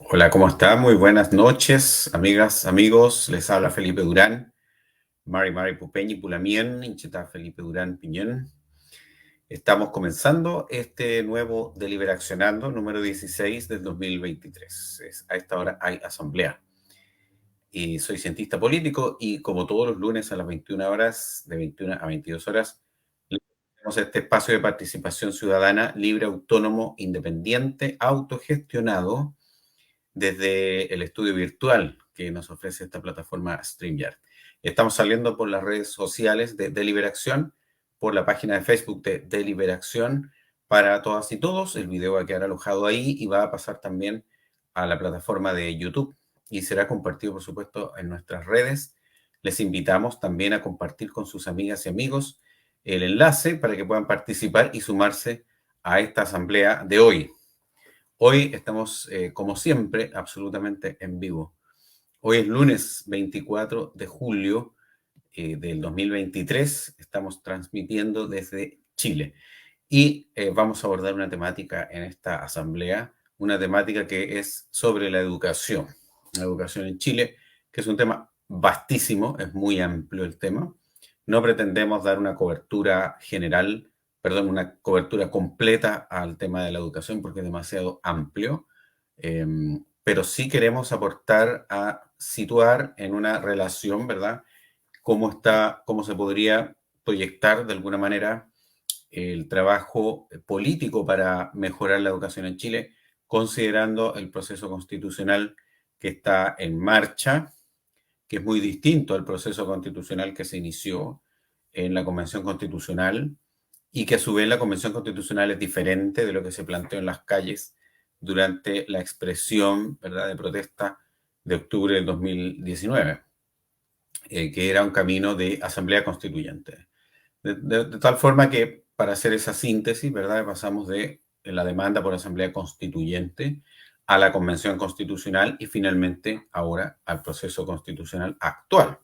Hola, ¿cómo está? Muy buenas noches, amigas, amigos. Les habla Felipe Durán, Mari Pupeñi Pulamien, Incheta Felipe Durán Piñón. Estamos comenzando este nuevo Deliberaccionando, número 16 del 2023. A esta hora hay asamblea. Y soy cientista político y como todos los lunes a las 21 horas, de 21 a 22 horas, tenemos este espacio de participación ciudadana libre, autónomo, independiente, autogestionado desde el estudio virtual que nos ofrece esta plataforma StreamYard. Estamos saliendo por las redes sociales de Deliberación, por la página de Facebook de Deliberación para todas y todos. El video va a quedar alojado ahí y va a pasar también a la plataforma de YouTube y será compartido, por supuesto, en nuestras redes. Les invitamos también a compartir con sus amigas y amigos el enlace para que puedan participar y sumarse a esta asamblea de hoy. Hoy estamos, como siempre, absolutamente en vivo. Hoy es lunes 24 de julio del 2023. Estamos transmitiendo desde Chile. Y vamos a abordar una temática en esta asamblea, una temática que es sobre la educación en Chile, que es un tema vastísimo, es muy amplio el tema. No pretendemos dar una cobertura general, perdón, una cobertura completa al tema de la educación porque es demasiado amplio, eh, pero sí queremos aportar a situar en una relación, ¿verdad? Cómo se podría proyectar de alguna manera el trabajo político para mejorar la educación en Chile, considerando el proceso constitucional que está en marcha, que es muy distinto al proceso constitucional que se inició en la Convención Constitucional y que a su vez la Convención Constitucional es diferente de lo que se planteó en las calles durante la expresión, ¿verdad?, de protesta de octubre del 2019, que era un camino de asamblea constituyente. De tal forma que, para hacer esa síntesis, ¿verdad?, pasamos de la demanda por asamblea constituyente a la convención constitucional y finalmente ahora al proceso constitucional actual.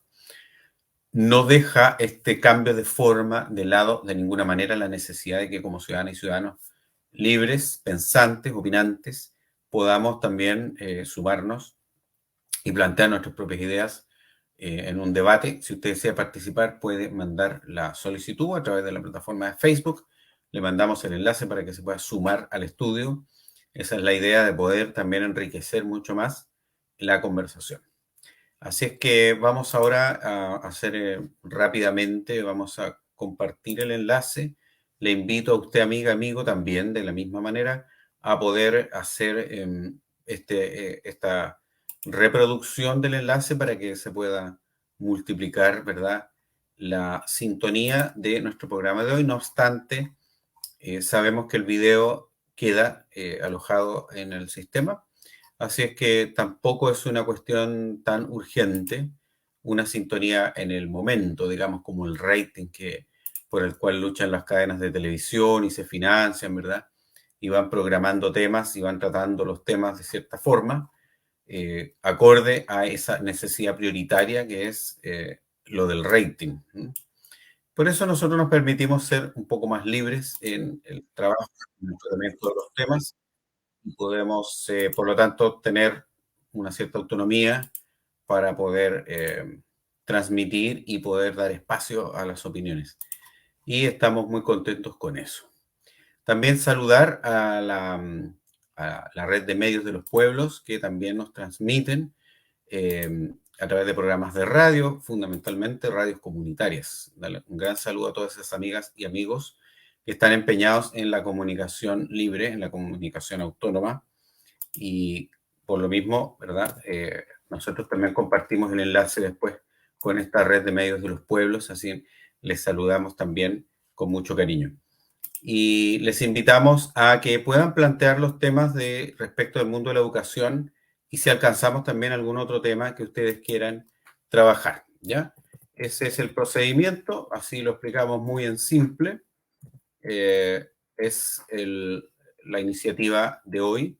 No deja este cambio de forma de lado de ninguna manera la necesidad de que como ciudadanas y ciudadanos libres, pensantes, opinantes, podamos también sumarnos y plantear nuestras propias ideas en un debate. Si usted desea participar, puede mandar la solicitud a través de la plataforma de Facebook. Le mandamos el enlace para que se pueda sumar al estudio. Esa es la idea de poder también enriquecer mucho más la conversación. Así es que vamos ahora a hacer rápidamente, vamos a compartir el enlace. Le invito a usted, amiga, amigo, también de la misma manera a poder hacer esta reproducción del enlace para que se pueda multiplicar, ¿verdad?, la sintonía de nuestro programa de hoy. No obstante, sabemos que el video queda alojado en el sistema. Así es que tampoco es una cuestión tan urgente, una sintonía en el momento, digamos, como el rating por el cual luchan las cadenas de televisión y se financian, ¿verdad? Y van programando temas y van tratando los temas de cierta forma, acorde a esa necesidad prioritaria que es lo del rating. Por eso nosotros nos permitimos ser un poco más libres en el trabajo, en el tratamiento de los temas y podemos, por lo tanto, tener una cierta autonomía para poder transmitir y poder dar espacio a las opiniones. Y estamos muy contentos con eso. También saludar a la red de medios de los pueblos que también nos transmiten a través de programas de radio, fundamentalmente radios comunitarias. Dale un gran saludo a todas esas amigas y amigos que están empeñados en la comunicación libre, en la comunicación autónoma, y por lo mismo, ¿verdad? Nosotros también compartimos el enlace después con esta red de medios de los pueblos, así les saludamos también con mucho cariño. Y les invitamos a que puedan plantear los temas de respecto del mundo de la educación y si alcanzamos también algún otro tema que ustedes quieran trabajar, ¿ya? Ese es el procedimiento, así lo explicamos muy en simple. Eh, es la iniciativa de hoy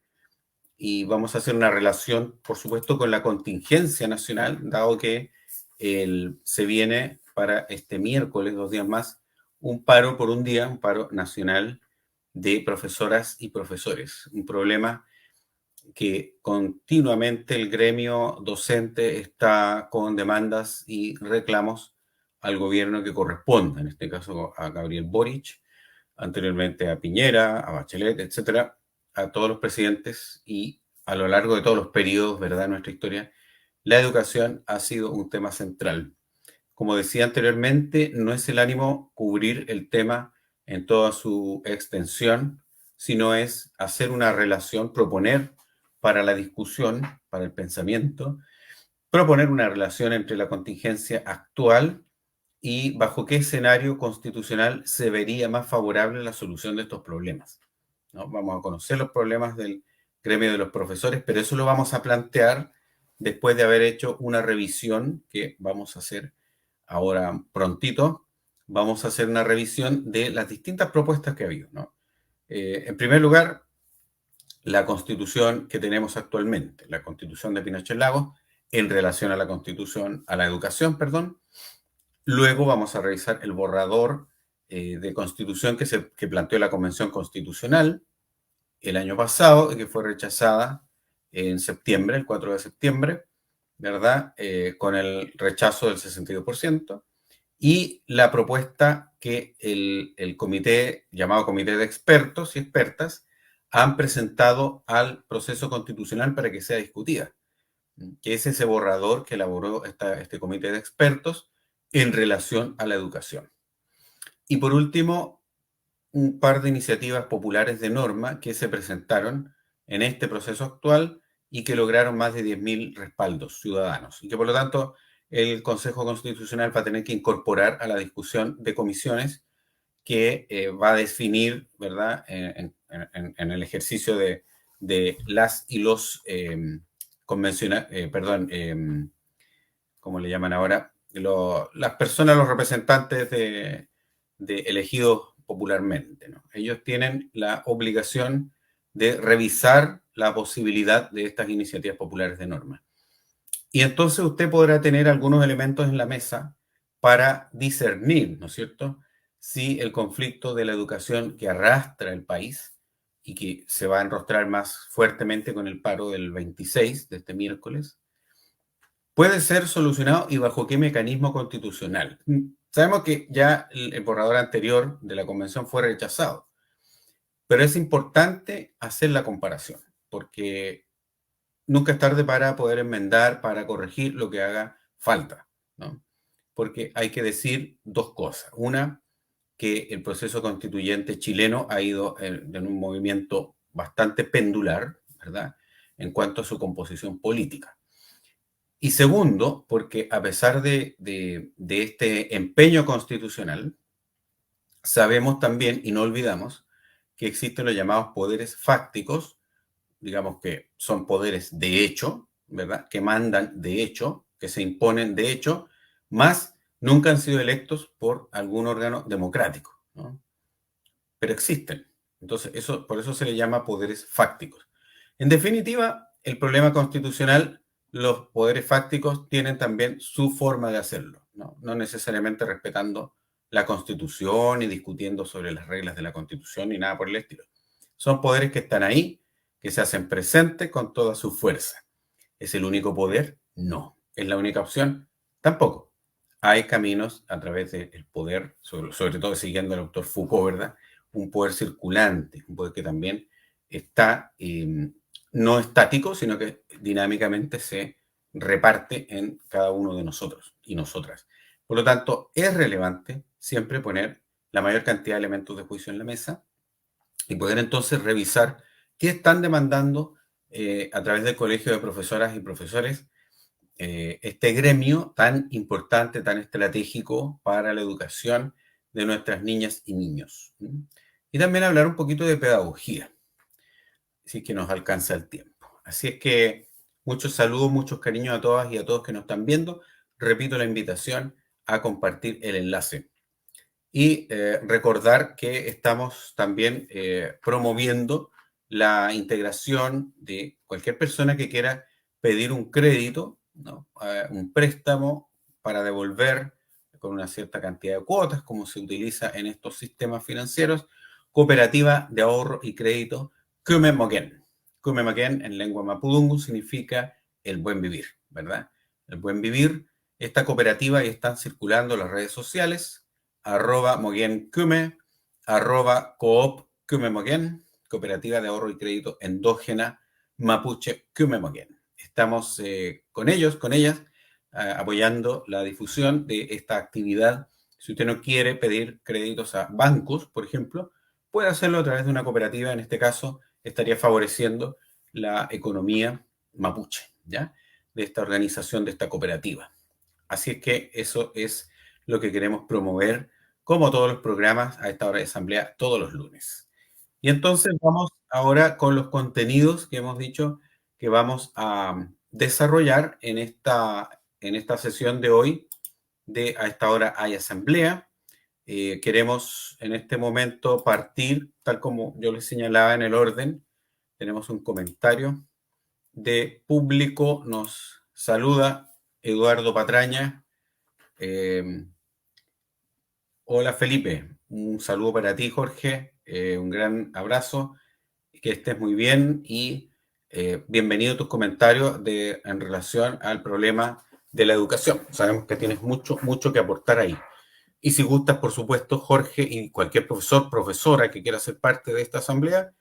y vamos a hacer una relación, por supuesto, con la contingencia nacional, dado que se viene para este miércoles, 2 días más, un paro por un día, un paro nacional de profesoras y profesores. Un problema que continuamente el gremio docente está con demandas y reclamos al gobierno que corresponda, en este caso a Gabriel Boric, anteriormente a Piñera, a Bachelet, etcétera, a todos los presidentes y a lo largo de todos los periodos, ¿verdad?, de nuestra historia, la educación ha sido un tema central. Como decía anteriormente, no es el ánimo cubrir el tema en toda su extensión, sino es hacer una relación, proponer para la discusión, para el pensamiento, proponer una relación entre la contingencia actual y bajo qué escenario constitucional se vería más favorable la solución de estos problemas, ¿no? Vamos a conocer los problemas del gremio de los profesores, pero eso lo vamos a plantear después de haber hecho una revisión que vamos a hacer ahora prontito. Vamos a hacer una revisión de las distintas propuestas que ha habido, ¿no? En primer lugar, la constitución que tenemos actualmente, la constitución de Pinochet Lagos, en relación a la constitución, a la educación, perdón. Luego vamos a revisar el borrador de constitución que planteó la Convención Constitucional el año pasado y que fue rechazada en septiembre, el 4 de septiembre, ¿verdad? Con el rechazo del 62%. Y la propuesta que el comité, llamado Comité de Expertos y Expertas, han presentado al proceso constitucional para que sea discutida, que es ese borrador que elaboró este comité de expertos en relación a la educación. Y por último, un par de iniciativas populares de norma que se presentaron en este proceso actual y que lograron más de 10.000 respaldos ciudadanos y que por lo tanto el Consejo Constitucional va a tener que incorporar a la discusión de comisiones que va a definir, ¿verdad?, en el ejercicio de las y los ¿cómo le llaman ahora? Las personas, los representantes de elegidos popularmente, ¿no? Ellos tienen la obligación de revisar la posibilidad de estas iniciativas populares de norma. Y entonces usted podrá tener algunos elementos en la mesa para discernir, ¿no es cierto?, si el conflicto de la educación que arrastra el país y que se va a enrostrar más fuertemente con el paro del 26 de este miércoles, puede ser solucionado y bajo qué mecanismo constitucional. Sabemos que ya el borrador anterior de la convención fue rechazado, pero es importante hacer la comparación, porque nunca es tarde para poder enmendar, para corregir lo que haga falta, ¿no? Porque hay que decir dos cosas. Una, que el proceso constituyente chileno ha ido en un movimiento bastante pendular, ¿verdad?, en cuanto a su composición política. Y segundo, porque a pesar de este empeño constitucional, sabemos también y no olvidamos que existen los llamados poderes fácticos, digamos que son poderes de hecho, ¿verdad?, que mandan de hecho, que se imponen de hecho, más nunca han sido electos por algún órgano democrático, ¿no? Pero existen. Entonces, por eso se le llama poderes fácticos. En definitiva, el problema constitucional, los poderes fácticos tienen también su forma de hacerlo, ¿no? No necesariamente respetando la Constitución y discutiendo sobre las reglas de la Constitución ni nada por el estilo. Son poderes que están ahí, que se hacen presentes con toda su fuerza. ¿Es el único poder? No. ¿Es la única opción? Tampoco. Hay caminos a través del poder, sobre todo siguiendo al doctor Foucault, ¿verdad?, un poder circulante, un poder que también está no estático, sino que dinámicamente se reparte en cada uno de nosotros y nosotras. Por lo tanto, es relevante siempre poner la mayor cantidad de elementos de juicio en la mesa y poder entonces revisar qué están demandando a través del Colegio de Profesoras y Profesores, este gremio tan importante, tan estratégico para la educación de nuestras niñas y niños. Y también hablar un poquito de pedagogía, si es que nos alcanza el tiempo. Así es que muchos saludos, muchos cariños a todas y a todos que nos están viendo. Repito la invitación a compartir el enlace. Y recordar que estamos también promoviendo la integración de cualquier persona que quiera pedir un crédito, ¿no?, un préstamo para devolver con una cierta cantidad de cuotas, como se utiliza en estos sistemas financieros, cooperativa de ahorro y crédito Kume Mogen. Kumemaquén en lengua mapudungun significa el buen vivir, ¿verdad? El buen vivir. Esta cooperativa y están circulando las redes sociales, @moguenkume, @coop Kumemoquén, cooperativa de ahorro y crédito endógena mapuche Kumemoquén. Estamos con ellos, con ellas, apoyando la difusión de esta actividad. Si usted no quiere pedir créditos a bancos, por ejemplo, puede hacerlo a través de una cooperativa. En este caso, estaría favoreciendo la economía mapuche, ¿ya? De esta organización, de esta cooperativa. Así es que eso es lo que queremos promover, como todos los programas a esta hora de asamblea, todos los lunes. Y entonces vamos ahora con los contenidos que hemos dicho que vamos a desarrollar en esta sesión de hoy. A esta hora hay asamblea. Queremos en este momento partir, tal como yo les señalaba en el orden. Tenemos un comentario de público. Nos saluda Eduardo Patraña. Hola Felipe, un saludo para ti Jorge, un gran abrazo, que estés muy bien y bienvenido a tus comentarios en relación al problema de la educación. Sabemos que tienes mucho, mucho que aportar ahí. Y si gustas, por supuesto, Jorge y cualquier profesor, profesora que quiera ser parte de esta asamblea,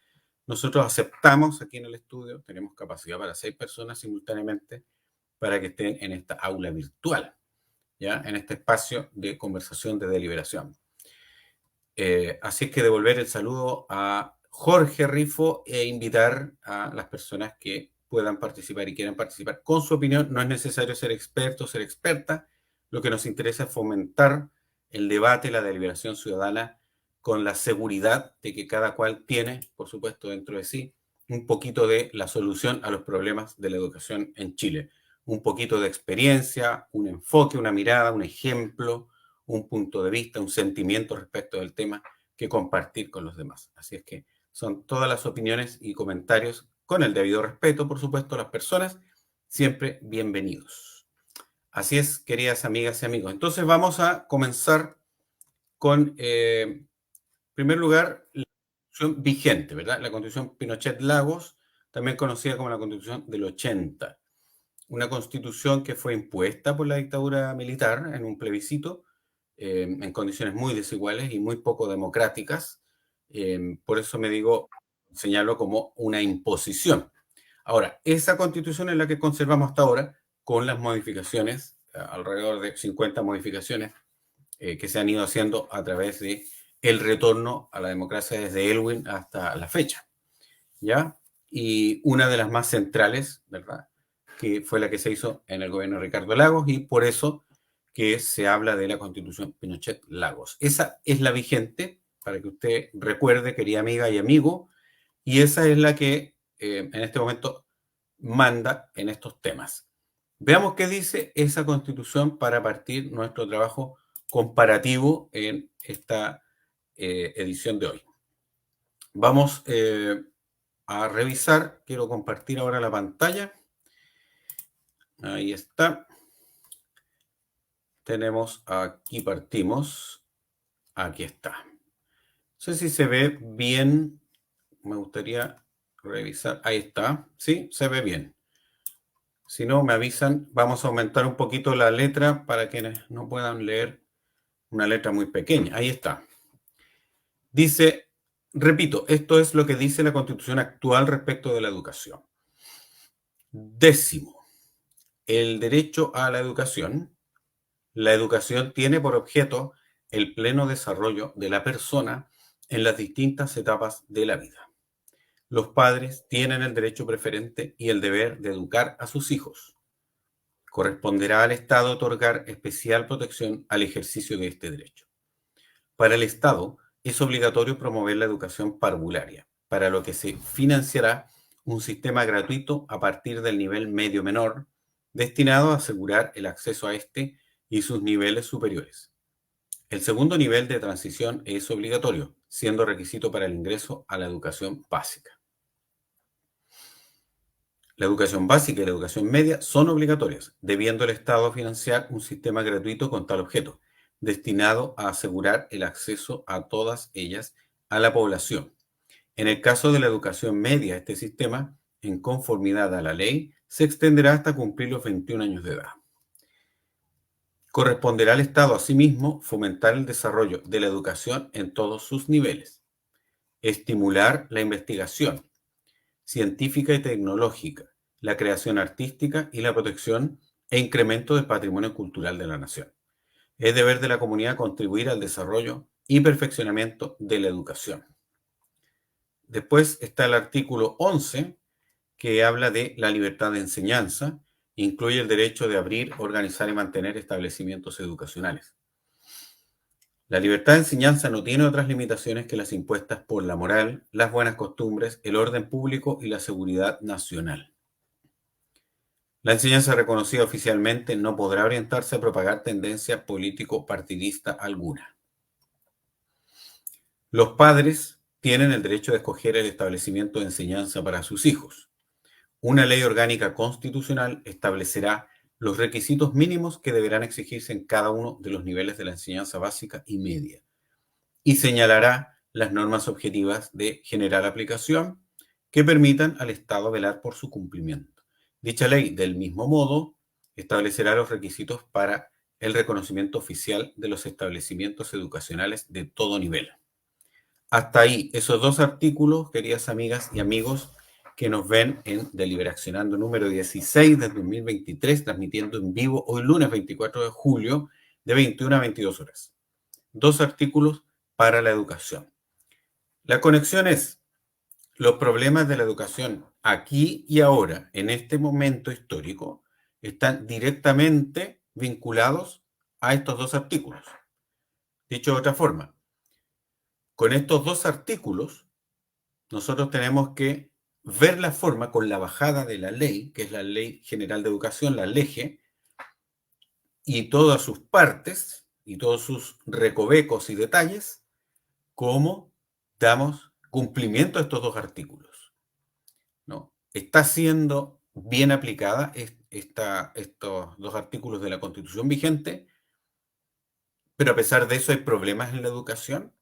nosotros aceptamos aquí en el estudio, tenemos capacidad para 6 personas simultáneamente para que estén en esta aula virtual, ¿ya? En este espacio de conversación, de deliberación. Así es que devolver el saludo a Jorge Rifo e invitar a las personas que puedan participar y quieran participar con su opinión. No es necesario ser experto, ser experta. Lo que nos interesa es fomentar el debate, la deliberación ciudadana, con la seguridad de que cada cual tiene, por supuesto, dentro de sí, un poquito de la solución a los problemas de la educación en Chile. Un poquito de experiencia, un enfoque, una mirada, un ejemplo, un punto de vista, un sentimiento respecto del tema que compartir con los demás. Así es que son todas las opiniones y comentarios, con el debido respeto, por supuesto, a las personas, siempre bienvenidos. Así es, queridas amigas y amigos. Entonces vamos a comenzar con, en primer lugar, la constitución vigente, ¿verdad? La constitución Pinochet-Lagos, también conocida como la constitución del 80. Una constitución que fue impuesta por la dictadura militar en un plebiscito, en condiciones muy desiguales y muy poco democráticas. Por eso señalo como una imposición. Ahora, esa constitución es la que conservamos hasta ahora, con las modificaciones, alrededor de 50 modificaciones que se han ido haciendo a través de el retorno a la democracia desde Elwin hasta la fecha, ¿ya? Y una de las más centrales, ¿verdad?, que fue la que se hizo en el gobierno de Ricardo Lagos, y por eso que se habla de la Constitución Pinochet-Lagos. Esa es la vigente, para que usted recuerde, querida amiga y amigo, y esa es la que en este momento manda en estos temas. Veamos qué dice esa Constitución para partir nuestro trabajo comparativo en esta edición de hoy. Vamos a revisar. Quiero compartir ahora la pantalla. Ahí está. Tenemos, aquí partimos. Aquí está. No sé si se ve bien. Me gustaría revisar. Ahí está. Sí, se ve bien. Si no, me avisan. Vamos a aumentar un poquito la letra para quienes no puedan leer una letra muy pequeña. Ahí está. Dice, repito, esto es lo que dice la Constitución actual respecto de la educación. 10. El derecho a la educación. La educación tiene por objeto el pleno desarrollo de la persona en las distintas etapas de la vida. Los padres tienen el derecho preferente y el deber de educar a sus hijos. Corresponderá al Estado otorgar especial protección al ejercicio de este derecho. Para el Estado es obligatorio promover la educación parvularia, para lo que se financiará un sistema gratuito a partir del nivel medio menor, destinado a asegurar el acceso a este y sus niveles superiores. El segundo nivel de transición es obligatorio, siendo requisito para el ingreso a la educación básica. La educación básica y la educación media son obligatorias, debiendo el Estado financiar un sistema gratuito con tal objeto, destinado a asegurar el acceso a todas ellas a la población. En el caso de la educación media, este sistema en conformidad a la ley se extenderá hasta cumplir los 21 años de edad. Corresponderá al Estado, asimismo, fomentar el desarrollo de la educación en todos sus niveles, estimular la investigación científica y tecnológica, la creación artística y la protección e incremento del patrimonio cultural de la nación. Es deber de la comunidad contribuir al desarrollo y perfeccionamiento de la educación. Después está el artículo 11, que habla de la libertad de enseñanza, incluye el derecho de abrir, organizar y mantener establecimientos educacionales. La libertad de enseñanza no tiene otras limitaciones que las impuestas por la moral, las buenas costumbres, el orden público y la seguridad nacional. La enseñanza reconocida oficialmente no podrá orientarse a propagar tendencia político-partidista alguna. Los padres tienen el derecho de escoger el establecimiento de enseñanza para sus hijos. Una ley orgánica constitucional establecerá los requisitos mínimos que deberán exigirse en cada uno de los niveles de la enseñanza básica y media y señalará las normas objetivas de general aplicación que permitan al Estado velar por su cumplimiento. Dicha ley, del mismo modo, establecerá los requisitos para el reconocimiento oficial de los establecimientos educacionales de todo nivel. Hasta ahí, esos dos artículos, queridas amigas y amigos, que nos ven en Deliberaccionando número 16 del 2023, transmitiendo en vivo hoy lunes 24 de julio de 21 a 22 horas. Dos artículos para la educación. La conexión es los problemas de la educación aquí y ahora, en este momento histórico, están directamente vinculados a estos dos artículos. Dicho de otra forma, con estos dos artículos, nosotros tenemos que ver la forma con la bajada de la ley, que es la Ley General de Educación, la LEGE, y todas sus partes y todos sus recovecos y detalles, cómo damos cumplimiento a estos dos artículos, ¿no? Está siendo bien aplicada estos dos artículos de la Constitución vigente, pero a pesar de eso hay problemas en la educación,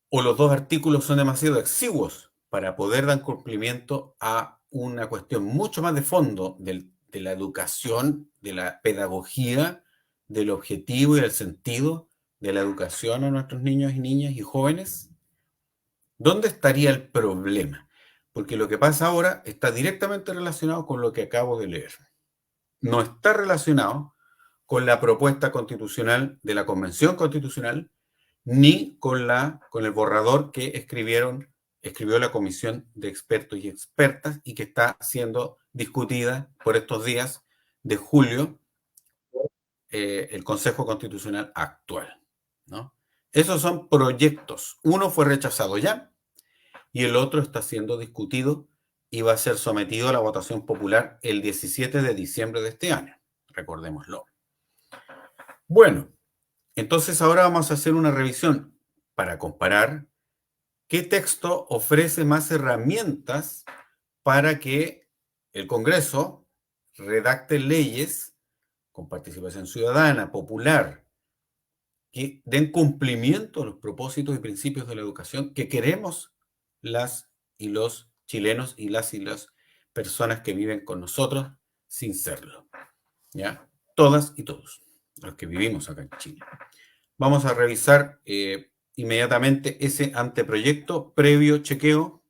o los dos artículos son demasiado exiguos para poder dar cumplimiento a una cuestión mucho más de fondo de la educación, de la pedagogía, del objetivo y del sentido de la educación a nuestros niños y niñas y jóvenes. ¿Dónde estaría el problema? Porque lo que pasa ahora está directamente relacionado con lo que acabo de leer. No está relacionado con la propuesta constitucional de la Convención Constitucional ni con el borrador que escribió la Comisión de Expertos y Expertas y que está siendo discutida por estos días de julio el Consejo Constitucional actual, ¿no? Esos son proyectos. Uno fue rechazado ya y el otro está siendo discutido y va a ser sometido a la votación popular el 17 de diciembre de este año. Recordémoslo. Bueno, entonces ahora vamos a hacer una revisión para comparar qué texto ofrece más herramientas para que el Congreso redacte leyes con participación ciudadana, popular, que den cumplimiento a los propósitos y principios de la educación que queremos las y los chilenos y las personas que viven con nosotros sin serlo, ¿ya? Todas y todos los que vivimos acá en Chile. Vamos a revisar inmediatamente ese anteproyecto previo chequeo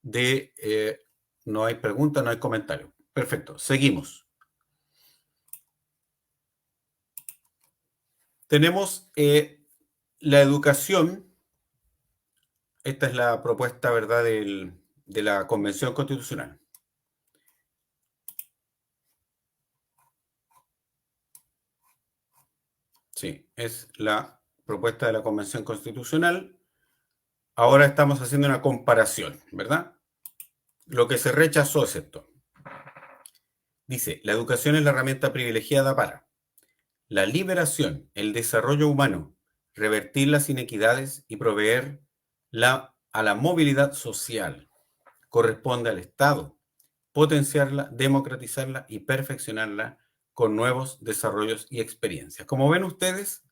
de... no hay pregunta, no hay comentario. Perfecto, seguimos. Tenemos la educación. Esta es la propuesta, ¿verdad?, de la Convención Constitucional. Sí, es la propuesta de la Convención Constitucional. Ahora estamos haciendo una comparación, ¿verdad? Lo que se rechazó es esto. Dice, la educación es la herramienta privilegiada para la liberación, el desarrollo humano, revertir las inequidades y proveer a la movilidad social. Corresponde al Estado potenciarla, democratizarla y perfeccionarla con nuevos desarrollos y experiencias. Como ven ustedes,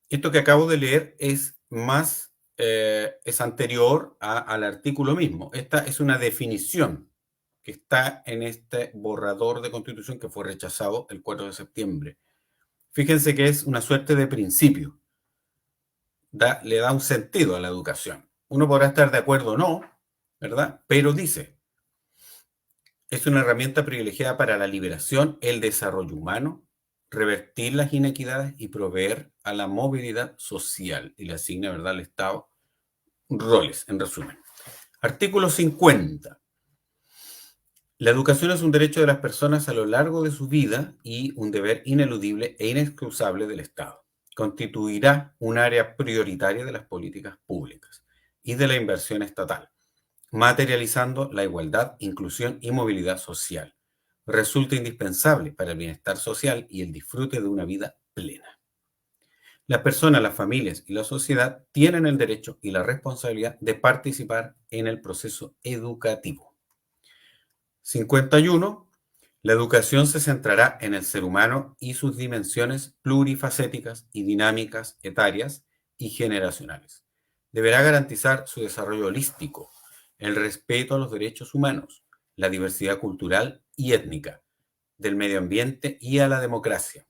esto que acabo de leer es más es anterior al artículo mismo. Esta es una definición que está en este borrador de Constitución que fue rechazado el 4 de septiembre. Fíjense que es una suerte de principio. Le da un sentido a la educación. Uno podrá estar de acuerdo o no, ¿verdad? Pero dice, es una herramienta privilegiada para la liberación, el desarrollo humano, revertir las inequidades y proveer a la movilidad social. Y le asigna, ¿verdad?, al Estado roles, en resumen. Artículo 50. La educación es un derecho de las personas a lo largo de su vida y un deber ineludible e inexcusable del Estado. Constituirá un área prioritaria de las políticas públicas y de la inversión estatal, materializando la igualdad, inclusión y movilidad social. Resulta indispensable para el bienestar social y el disfrute de una vida plena. Las personas, las familias y la sociedad tienen el derecho y la responsabilidad de participar en el proceso educativo. 51. La educación se centrará en el ser humano y sus dimensiones plurifacéticas y dinámicas etarias y generacionales. Deberá garantizar su desarrollo holístico, el respeto a los derechos humanos, la diversidad cultural y étnica, del medio ambiente y a la democracia.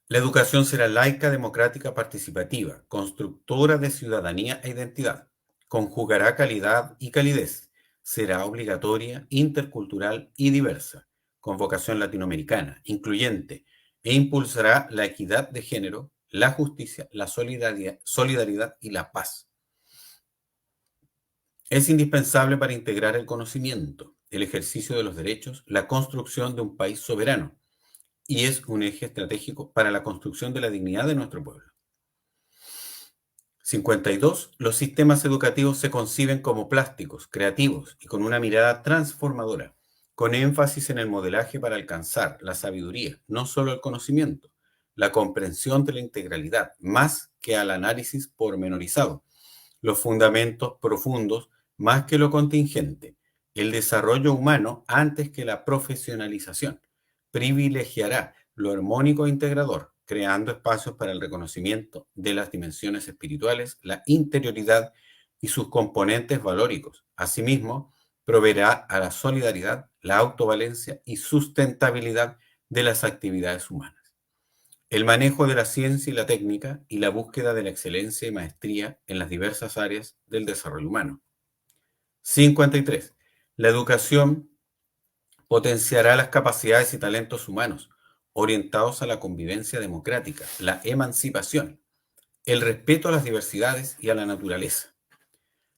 La educación será laica, democrática, participativa, constructora de ciudadanía e identidad. Conjugará calidad y calidez. Será obligatoria, intercultural y diversa, con vocación latinoamericana, incluyente, e impulsará la equidad de género, la justicia, la solidaridad y la paz. Es indispensable para integrar el conocimiento, el ejercicio de los derechos, la construcción de un país soberano, y es un eje estratégico para la construcción de la dignidad de nuestro pueblo. 52. Los sistemas educativos se conciben como plásticos, creativos y con una mirada transformadora, con énfasis en el modelaje para alcanzar la sabiduría, no solo el conocimiento, la comprensión de la integralidad, más que al análisis pormenorizado, los fundamentos profundos más que lo contingente, el desarrollo humano antes que la profesionalización. Privilegiará lo armónico e integrador, creando espacios para el reconocimiento de las dimensiones espirituales, la interioridad y sus componentes valóricos. Asimismo, proveerá a la solidaridad, la autovalencia y sustentabilidad de las actividades humanas. El manejo de la ciencia y la técnica y la búsqueda de la excelencia y maestría en las diversas áreas del desarrollo humano. 53. La educación potenciará las capacidades y talentos humanos orientados a la convivencia democrática, la emancipación, el respeto a las diversidades y a la naturaleza.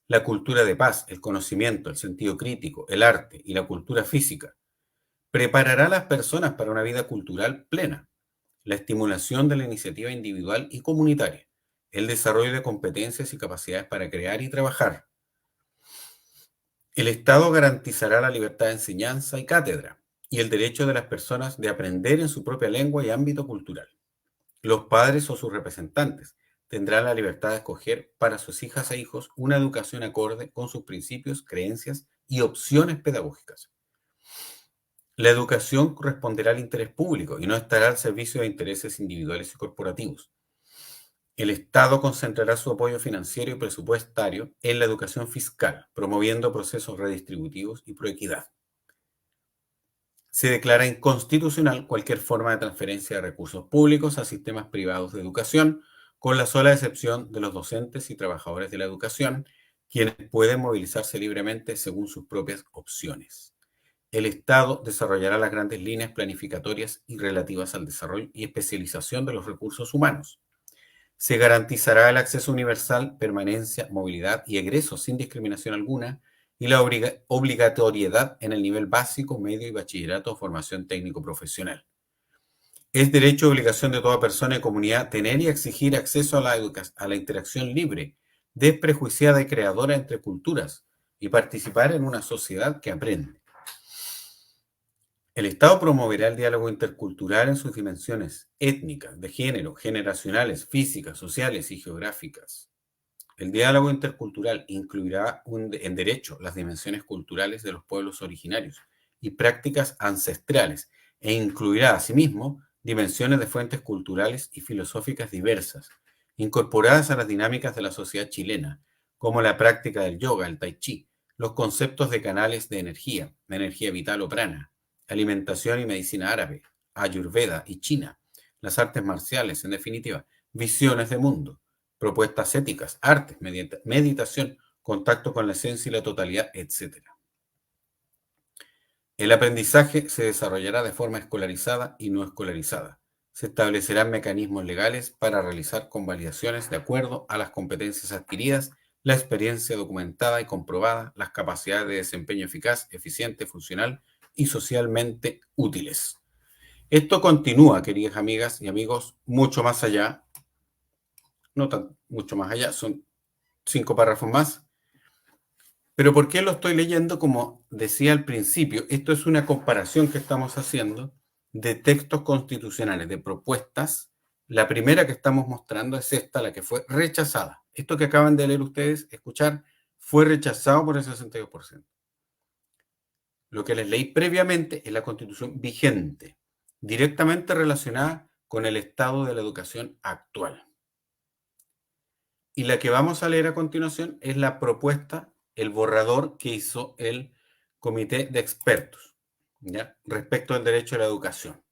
La cultura de paz, el conocimiento, el sentido crítico, el arte y la cultura física preparará a las personas para una vida cultural plena, la estimulación de la iniciativa individual y comunitaria, el desarrollo de competencias y capacidades para crear y trabajar. El Estado garantizará la libertad de enseñanza y cátedra y el derecho de las personas de aprender en su propia lengua y ámbito cultural. Los padres o sus representantes tendrán la libertad de escoger para sus hijas e hijos una educación acorde con sus principios, creencias y opciones pedagógicas. La educación corresponderá al interés público y no estará al servicio de intereses individuales y corporativos. El Estado concentrará su apoyo financiero y presupuestario en la educación fiscal, promoviendo procesos redistributivos y proequidad. Se declara inconstitucional cualquier forma de transferencia de recursos públicos a sistemas privados de educación, con la sola excepción de los docentes y trabajadores de la educación, quienes pueden movilizarse libremente según sus propias opciones. El Estado desarrollará las grandes líneas planificatorias y relativas al desarrollo y especialización de los recursos humanos. Se garantizará el acceso universal, permanencia, movilidad y egreso sin discriminación alguna y la obligatoriedad en el nivel básico, medio y bachillerato o formación técnico-profesional. Es derecho y obligación de toda persona y comunidad tener y exigir acceso a la interacción libre, desprejuiciada y creadora entre culturas y participar en una sociedad que aprende. El Estado promoverá el diálogo intercultural en sus dimensiones étnicas, de género, generacionales, físicas, sociales y geográficas. El diálogo intercultural incluirá en derecho las dimensiones culturales de los pueblos originarios y prácticas ancestrales e incluirá asimismo dimensiones de fuentes culturales y filosóficas diversas, incorporadas a las dinámicas de la sociedad chilena, como la práctica del yoga, el tai chi, los conceptos de canales de energía vital o prana, alimentación y medicina árabe, ayurveda y china, las artes marciales, en definitiva, visiones de mundo, propuestas éticas, artes, meditación, contacto con la esencia y la totalidad, etc. El aprendizaje se desarrollará de forma escolarizada y no escolarizada. Se establecerán mecanismos legales para realizar convalidaciones de acuerdo a las competencias adquiridas, la experiencia documentada y comprobada, las capacidades de desempeño eficaz, eficiente, funcional y socialmente útiles. Esto continúa, queridas amigas y amigos, mucho más allá, no tan mucho más allá, son 5 párrafos más. Pero ¿por qué lo estoy leyendo? Como decía al principio, esto es una comparación que estamos haciendo de textos constitucionales, de propuestas. La primera que estamos mostrando es esta, la que fue rechazada. Esto que acaban de leer ustedes, escuchar, fue rechazado por el 62%. Lo que les leí previamente es la constitución vigente, directamente relacionada con el estado de la educación actual. Y la que vamos a leer a continuación es la propuesta, el borrador que hizo el comité de expertos, ¿ya? Respecto al derecho a la educación.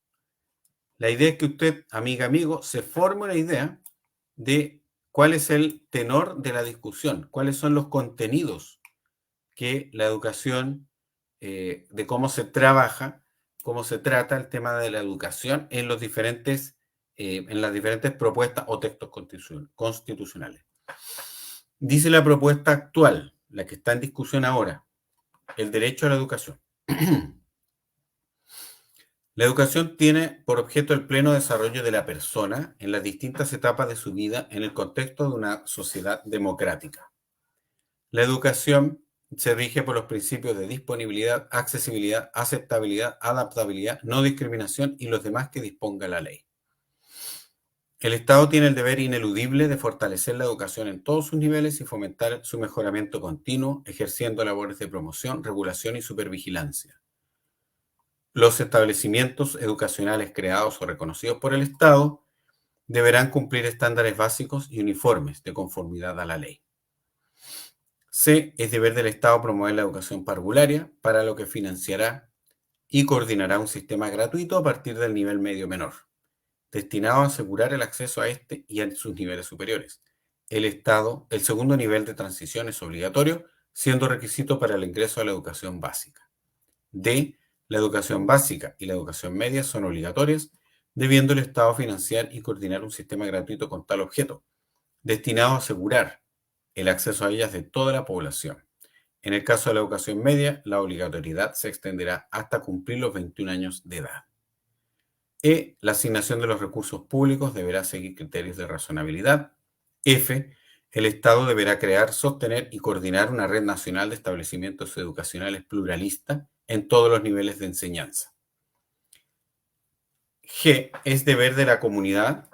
La idea es que usted, amiga, amigo, se forme una idea de cuál es el tenor de la discusión, cuáles son los contenidos que la educación, de cómo se trabaja, cómo se trata el tema de la educación en los diferentes, en las diferentes propuestas o textos constitucionales. Dice la propuesta actual, la que está en discusión ahora, el derecho a la educación. La educación tiene por objeto el pleno desarrollo de la persona en las distintas etapas de su vida en el contexto de una sociedad democrática. La educación se rige por los principios de disponibilidad, accesibilidad, aceptabilidad, adaptabilidad, no discriminación y los demás que disponga la ley. El Estado tiene el deber ineludible de fortalecer la educación en todos sus niveles y fomentar su mejoramiento continuo, ejerciendo labores de promoción, regulación y supervigilancia. Los establecimientos educacionales creados o reconocidos por el Estado deberán cumplir estándares básicos y uniformes de conformidad a la ley. C. Es deber del Estado promover la educación parvularia, para lo que financiará y coordinará un sistema gratuito a partir del nivel medio menor, destinado a asegurar el acceso a este y a sus niveles superiores. El segundo nivel de transición es obligatorio, siendo requisito para el ingreso a la educación básica. D. La educación básica y la educación media son obligatorias, debiendo el Estado financiar y coordinar un sistema gratuito con tal objeto, destinado a asegurar el acceso a ellas de toda la población. En el caso de la educación media, la obligatoriedad se extenderá hasta cumplir los 21 años de edad. E. La asignación de los recursos públicos deberá seguir criterios de razonabilidad. F. El Estado deberá crear, sostener y coordinar una red nacional de establecimientos educacionales pluralistas en todos los niveles de enseñanza. G. Es deber de la comunidad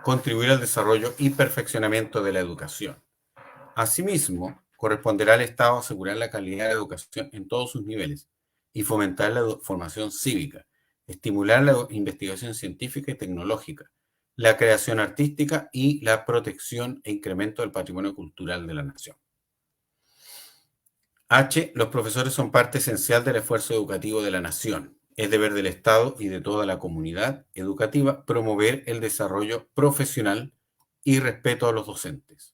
contribuir al desarrollo y perfeccionamiento de la educación. Asimismo, corresponderá al Estado asegurar la calidad de la educación en todos sus niveles y fomentar la formación cívica, estimular la investigación científica y tecnológica, la creación artística y la protección e incremento del patrimonio cultural de la nación. H. Los profesores son parte esencial del esfuerzo educativo de la nación. Es deber del Estado y de toda la comunidad educativa promover el desarrollo profesional y respeto a los docentes.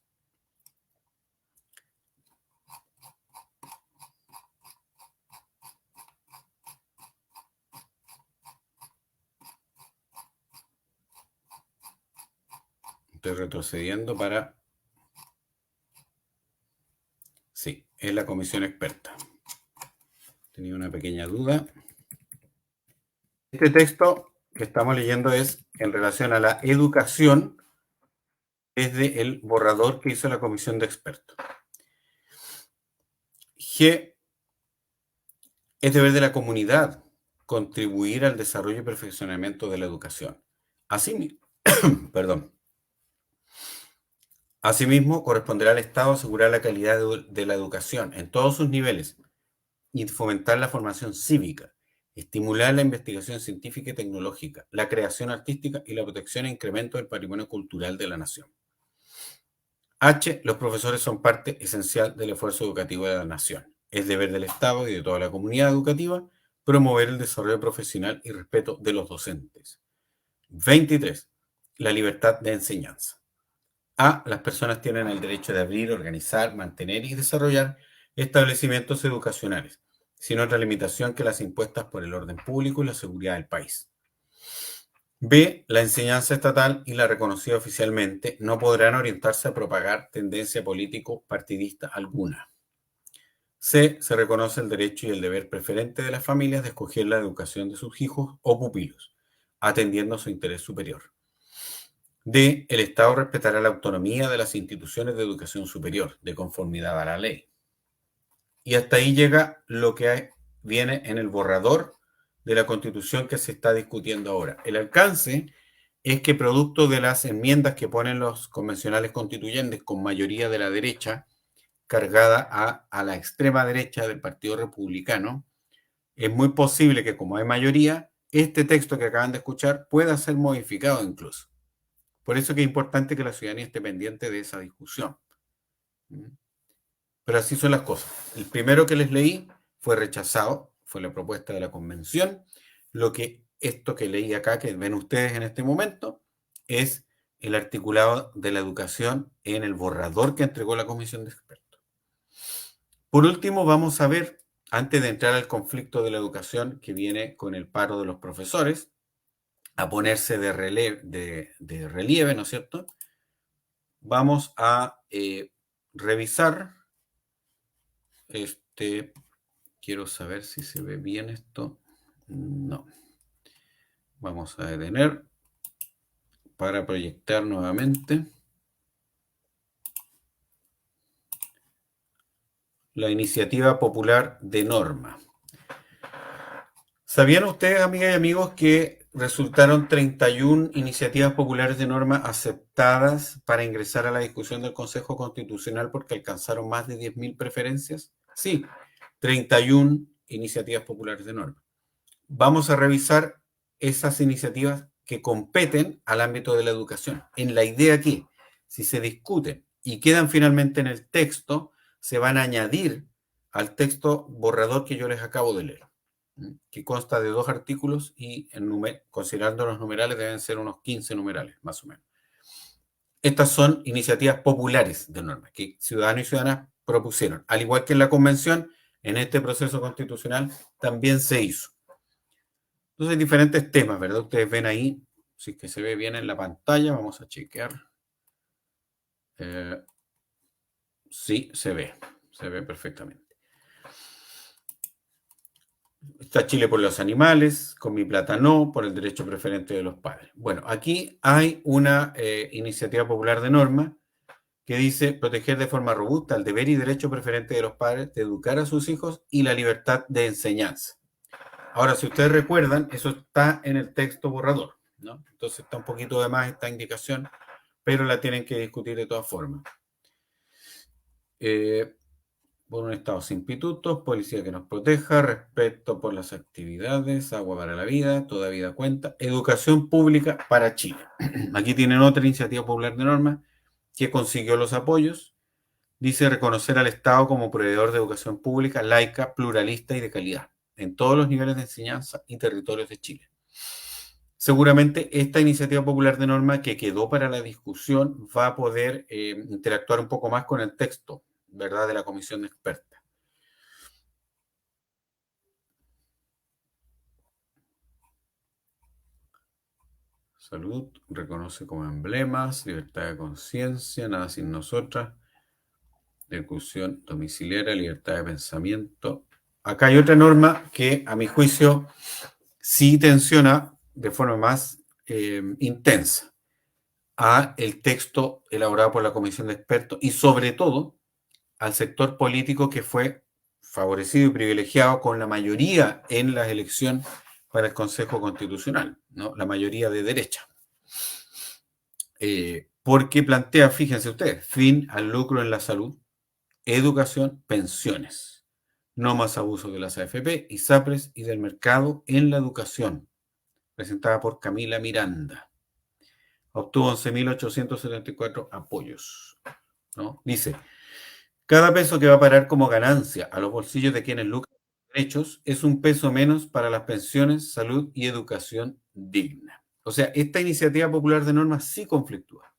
Estoy retrocediendo para... Sí, es la comisión experta. Tenía una pequeña duda. Este texto que estamos leyendo es en relación a la educación desde el borrador que hizo la comisión de expertos. G. Es deber de la comunidad contribuir al desarrollo y perfeccionamiento de la educación. Asimismo, corresponderá al Estado asegurar la calidad de la educación en todos sus niveles y fomentar la formación cívica, estimular la investigación científica y tecnológica, la creación artística y la protección e incremento del patrimonio cultural de la nación. H. Los profesores son parte esencial del esfuerzo educativo de la nación. Es deber del Estado y de toda la comunidad educativa promover el desarrollo profesional y respeto de los docentes. 23. La libertad de enseñanza. A. Las personas tienen el derecho de abrir, organizar, mantener y desarrollar establecimientos educacionales, sin otra limitación que las impuestas por el orden público y la seguridad del país. B. La enseñanza estatal y la reconocida oficialmente no podrán orientarse a propagar tendencia político-partidista alguna. C. Se reconoce el derecho y el deber preferente de las familias de escoger la educación de sus hijos o pupilos, atendiendo a su interés superior. D. El Estado respetará la autonomía de las instituciones de educación superior, de conformidad a la ley. Y hasta ahí llega lo que viene en el borrador de la Constitución que se está discutiendo ahora. El alcance es que producto de las enmiendas que ponen los convencionales constituyentes con mayoría de la derecha, cargada a la extrema derecha del Partido Republicano, es muy posible que, como hay mayoría, este texto que acaban de escuchar pueda ser modificado incluso. Por eso que es importante que la ciudadanía esté pendiente de esa discusión. Pero así son las cosas. El primero que les leí fue rechazado, fue la propuesta de la convención. Esto que leí acá, que ven ustedes en este momento, es el articulado de la educación en el borrador que entregó la comisión de expertos. Por último, vamos a ver, antes de entrar al conflicto de la educación que viene con el paro de los profesores, a ponerse de relieve, ¿no es cierto? Vamos a revisar, quiero saber si se ve bien esto. No. Vamos a detener para proyectar nuevamente la iniciativa popular de norma. ¿Sabían ustedes, amigas y amigos, que resultaron 31 iniciativas populares de norma aceptadas para ingresar a la discusión del Consejo Constitucional porque alcanzaron más de 10.000 preferencias? Sí, 31 iniciativas populares de norma. Vamos a revisar esas iniciativas que competen al ámbito de la educación, en la idea que, si se discuten y quedan finalmente en el texto, se van a añadir al texto borrador que yo les acabo de leer, que consta de 2 artículos y, considerando los numerales, deben ser unos 15 numerales, más o menos. Estas son iniciativas populares de normas que ciudadanos y ciudadanas propusieron. Al igual que en la convención, en este proceso constitucional también se hizo. Entonces hay diferentes temas, ¿verdad? Ustedes ven ahí, si es que se ve bien en la pantalla, vamos a chequear. Sí, se ve perfectamente. Está Chile por los animales, Con mi plata no, por el derecho preferente de los padres. Bueno, aquí hay una iniciativa popular de norma que dice proteger de forma robusta el deber y derecho preferente de los padres de educar a sus hijos y la libertad de enseñanza. Ahora, si ustedes recuerdan, eso está en el texto borrador, ¿no? Entonces está un poquito de más esta indicación, pero la tienen que discutir de todas formas. Por un Estado sin pitutos, policía que nos proteja, respeto por las actividades, agua para la vida, toda vida cuenta, educación pública para Chile. Aquí tienen otra iniciativa popular de norma que consiguió los apoyos. Dice reconocer al Estado como proveedor de educación pública, laica, pluralista y de calidad, en todos los niveles de enseñanza y territorios de Chile. Seguramente esta iniciativa popular de norma que quedó para la discusión va a poder interactuar un poco más con el texto, ¿verdad?, de la comisión de expertas. Salud, reconoce como emblemas, libertad de conciencia, nada sin nosotras, ejecución domiciliaria, libertad de pensamiento. Acá hay otra norma que, a mi juicio, sí tensiona de forma más intensa a el texto elaborado por la comisión de expertos y sobre todo al sector político que fue favorecido y privilegiado con la mayoría en las elecciones para el Consejo Constitucional, ¿no? La mayoría de derecha. Porque plantea, fíjense ustedes, fin al lucro en la salud, educación, pensiones. No más abuso de las AFP, ISAPRES y del mercado en la educación. Presentada por Camila Miranda. Obtuvo 11.874 apoyos. ¿no? Dice, cada peso que va a parar como ganancia a los bolsillos de quienes lucran derechos es un peso menos para las pensiones, salud y educación digna. O sea, esta iniciativa popular de norma sí conflictúa,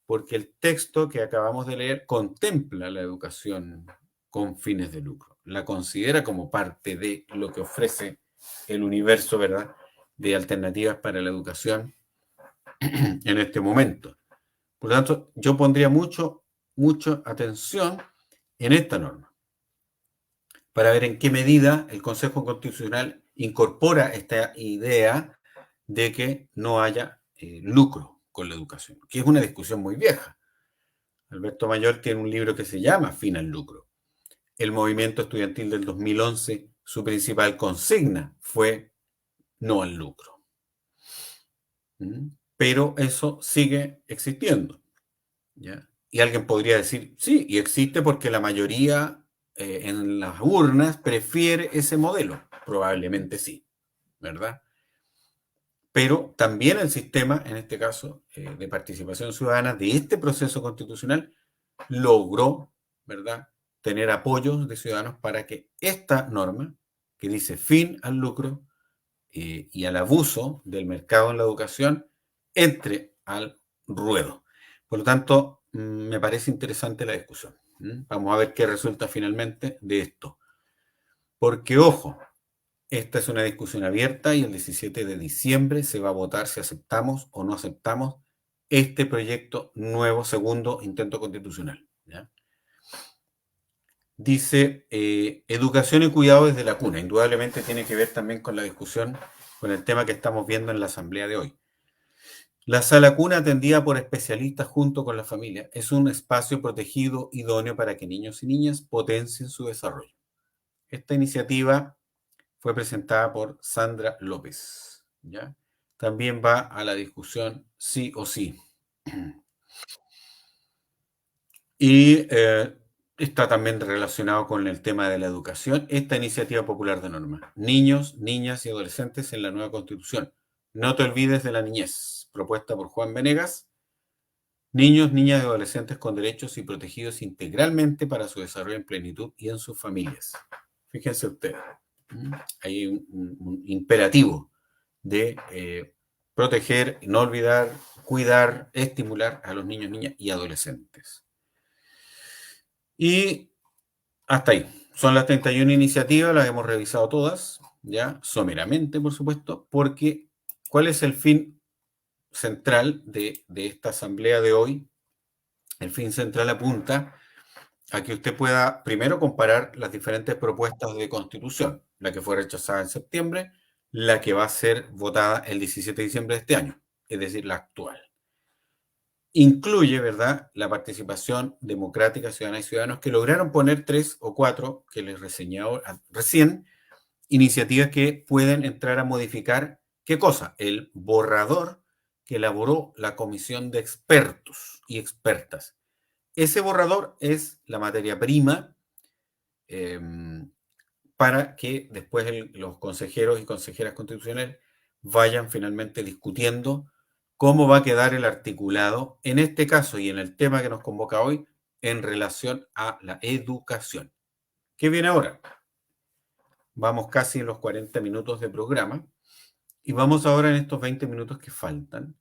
porque el texto que acabamos de leer contempla la educación con fines de lucro, la considera como parte de lo que ofrece el universo, ¿verdad?, de alternativas para la educación en este momento. Por lo tanto, yo pondría mucha atención en esta norma para ver en qué medida el Consejo Constitucional incorpora esta idea de que no haya lucro con la educación, que es una discusión muy vieja. Alberto Mayor tiene un libro que se llama Fin al lucro. El movimiento estudiantil del 2011, su principal consigna fue no al lucro. Pero eso sigue existiendo, ¿ya? Y alguien podría decir, sí, y existe porque la mayoría en las urnas prefiere ese modelo. Probablemente sí, ¿verdad? Pero también el sistema, en este caso, de participación ciudadana de este proceso constitucional, logró, ¿verdad?, tener apoyos de ciudadanos para que esta norma, que dice fin al lucro y al abuso del mercado en la educación, entre al ruedo. Por lo tanto, me parece interesante la discusión. Vamos a ver qué resulta finalmente de esto. Porque, ojo, esta es una discusión abierta y el 17 de diciembre se va a votar si aceptamos o no aceptamos este proyecto nuevo segundo intento constitucional, ¿ya? Dice, educación y cuidado desde la cuna. Indudablemente tiene que ver también con la discusión, con el tema que estamos viendo en la asamblea de hoy. La sala cuna, atendida por especialistas junto con la familia, es un espacio protegido idóneo para que niños y niñas potencien su desarrollo. Esta iniciativa fue presentada por Sandra López, ¿ya? También va a la discusión sí o sí. Y está también relacionado con el tema de la educación, esta iniciativa popular de norma. Niños, niñas y adolescentes en la nueva Constitución. No te olvides de la niñez, propuesta por Juan Venegas. Niños, niñas y adolescentes con derechos y protegidos integralmente para su desarrollo en plenitud y en sus familias. Fíjense ustedes, hay un imperativo de proteger, no olvidar, cuidar, estimular a los niños, niñas y adolescentes. Y hasta ahí. Son las 31 iniciativas, las hemos revisado todas, ya, someramente, por supuesto, porque ¿cuál es el fin central de esta asamblea de hoy? El fin central apunta a que usted pueda primero comparar las diferentes propuestas de constitución, la que fue rechazada en septiembre, la que va a ser votada el 17 de diciembre de este año, es decir, la actual. Incluye, ¿verdad?, la participación democrática, ciudadana y ciudadanos que lograron poner 3 o 4, que les reseñé recién, iniciativas que pueden entrar a modificar, ¿qué cosa? El borrador que elaboró la comisión de expertos y expertas. Ese borrador es la materia prima eh, para que después los consejeros y consejeras constitucionales vayan finalmente discutiendo cómo va a quedar el articulado, en este caso y en el tema que nos convoca hoy, en relación a la educación. ¿Qué viene ahora? Vamos casi en los 40 minutos de programa y vamos ahora en estos 20 minutos que faltan,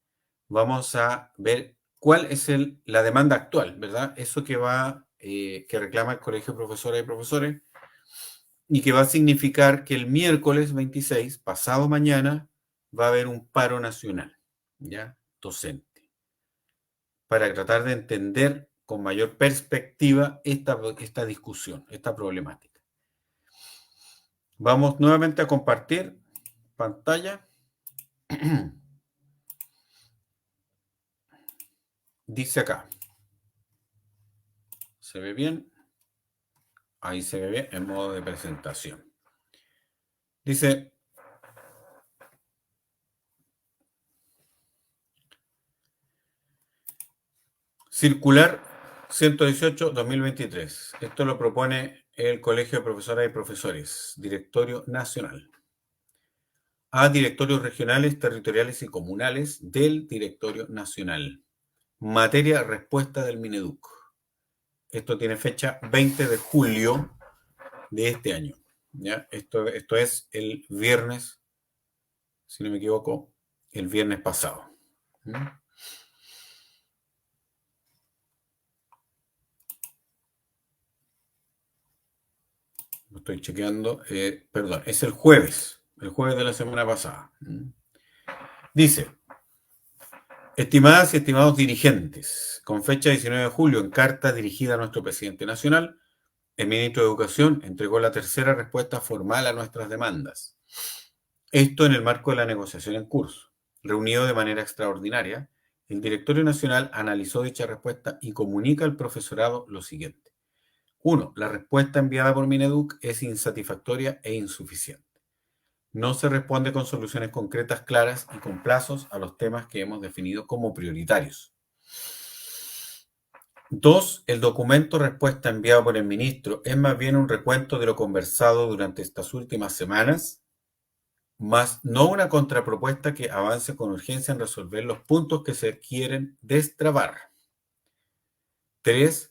vamos a ver cuál es la demanda actual, ¿verdad? Eso que reclama el Colegio de Profesoras y Profesores y que va a significar que el miércoles 26, pasado mañana, va a haber un paro nacional, ¿ya? Docente, para tratar de entender con mayor perspectiva esta discusión, esta problemática. Vamos nuevamente a compartir pantalla. Dice acá, ¿se ve bien? Ahí se ve bien en modo de presentación. Dice, circular 118-2023. Esto lo propone el Colegio de Profesoras y Profesores, Directorio Nacional, a directorios regionales, territoriales y comunales del Directorio Nacional. Materia respuesta del Mineduc. Esto tiene fecha 20 de julio de este año. ¿Ya? Esto es el viernes, si no me equivoco, el viernes pasado. ¿Mm? Lo estoy chequeando. Perdón, es el jueves de la semana pasada. ¿Mm? Dice, estimadas y estimados dirigentes, con fecha 19 de julio, en carta dirigida a nuestro presidente nacional, el ministro de Educación entregó la tercera respuesta formal a nuestras demandas. Esto en el marco de la negociación en curso. Reunido de manera extraordinaria, el Directorio Nacional analizó dicha respuesta y comunica al profesorado lo siguiente. 1. La respuesta enviada por Mineduc es insatisfactoria e insuficiente. No se responde con soluciones concretas, claras y con plazos a los temas que hemos definido como prioritarios. 2. El documento respuesta enviado por el ministro es más bien un recuento de lo conversado durante estas últimas semanas, más no una contrapropuesta que avance con urgencia en resolver los puntos que se quieren destrabar. 3.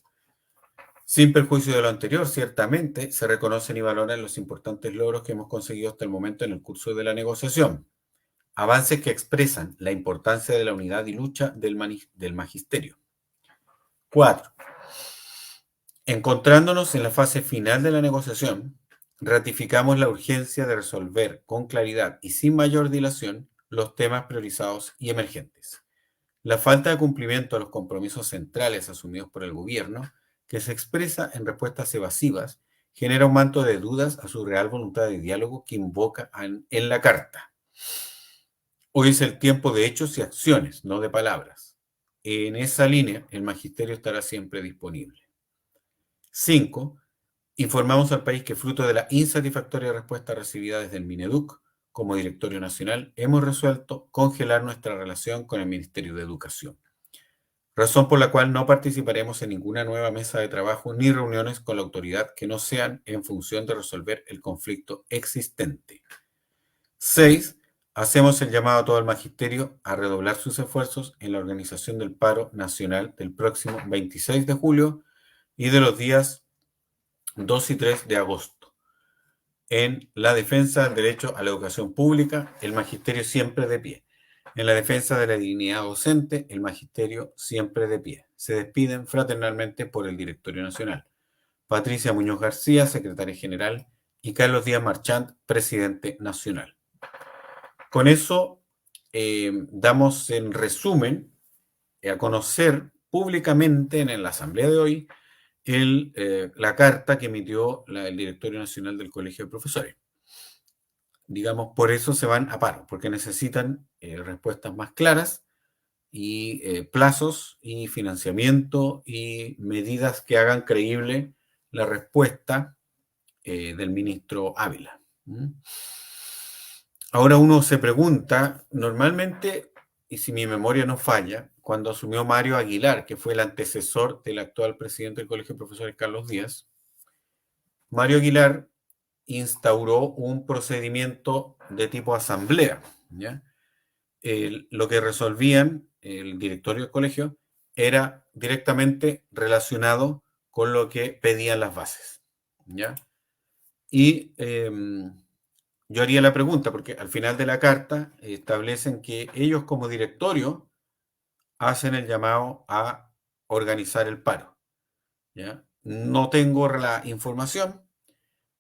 Sin perjuicio de lo anterior, ciertamente se reconocen y valoran los importantes logros que hemos conseguido hasta el momento en el curso de la negociación. Avances que expresan la importancia de la unidad y lucha del magisterio. 4. Encontrándonos en la fase final de la negociación, ratificamos la urgencia de resolver con claridad y sin mayor dilación los temas priorizados y emergentes. La falta de cumplimiento a los compromisos centrales asumidos por el gobierno, que se expresa en respuestas evasivas, genera un manto de dudas a su real voluntad de diálogo que invoca en la carta. Hoy es el tiempo de hechos y acciones, no de palabras. En esa línea, el magisterio estará siempre disponible. 5. Informamos al país que fruto de la insatisfactoria respuesta recibida desde el Mineduc, como Directorio Nacional, hemos resuelto congelar nuestra relación con el Ministerio de Educación. Razón por la cual no participaremos en ninguna nueva mesa de trabajo ni reuniones con la autoridad que no sean en función de resolver el conflicto existente. 6. Hacemos el llamado a todo el magisterio a redoblar sus esfuerzos en la organización del paro nacional del próximo 26 de julio y de los días 2 y 3 de agosto. En la defensa del derecho a la educación pública, el magisterio siempre de pie. En la defensa de la dignidad docente, el magisterio siempre de pie. Se despiden fraternalmente por el Directorio Nacional. Patricia Muñoz García, secretaria general, y Carlos Díaz Marchant, presidente nacional. Con eso damos en resumen a conocer públicamente en la asamblea de hoy la carta que emitió el Directorio Nacional del Colegio de Profesores. Digamos, por eso se van a paro, porque necesitan respuestas más claras y plazos y financiamiento y medidas que hagan creíble la respuesta del ministro Ávila. Ahora uno se pregunta, normalmente, y si mi memoria no falla, cuando asumió Mario Aguilar, que fue el antecesor del actual presidente del Colegio de Profesores Carlos Díaz, Mario Aguilar instauró un procedimiento de tipo asamblea, ¿ya? Lo que resolvían el directorio del colegio era directamente relacionado con lo que pedían las bases, ¿ya? Y yo haría la pregunta, porque al final de la carta establecen que ellos como directorio hacen el llamado a organizar el paro, ¿ya? No tengo la información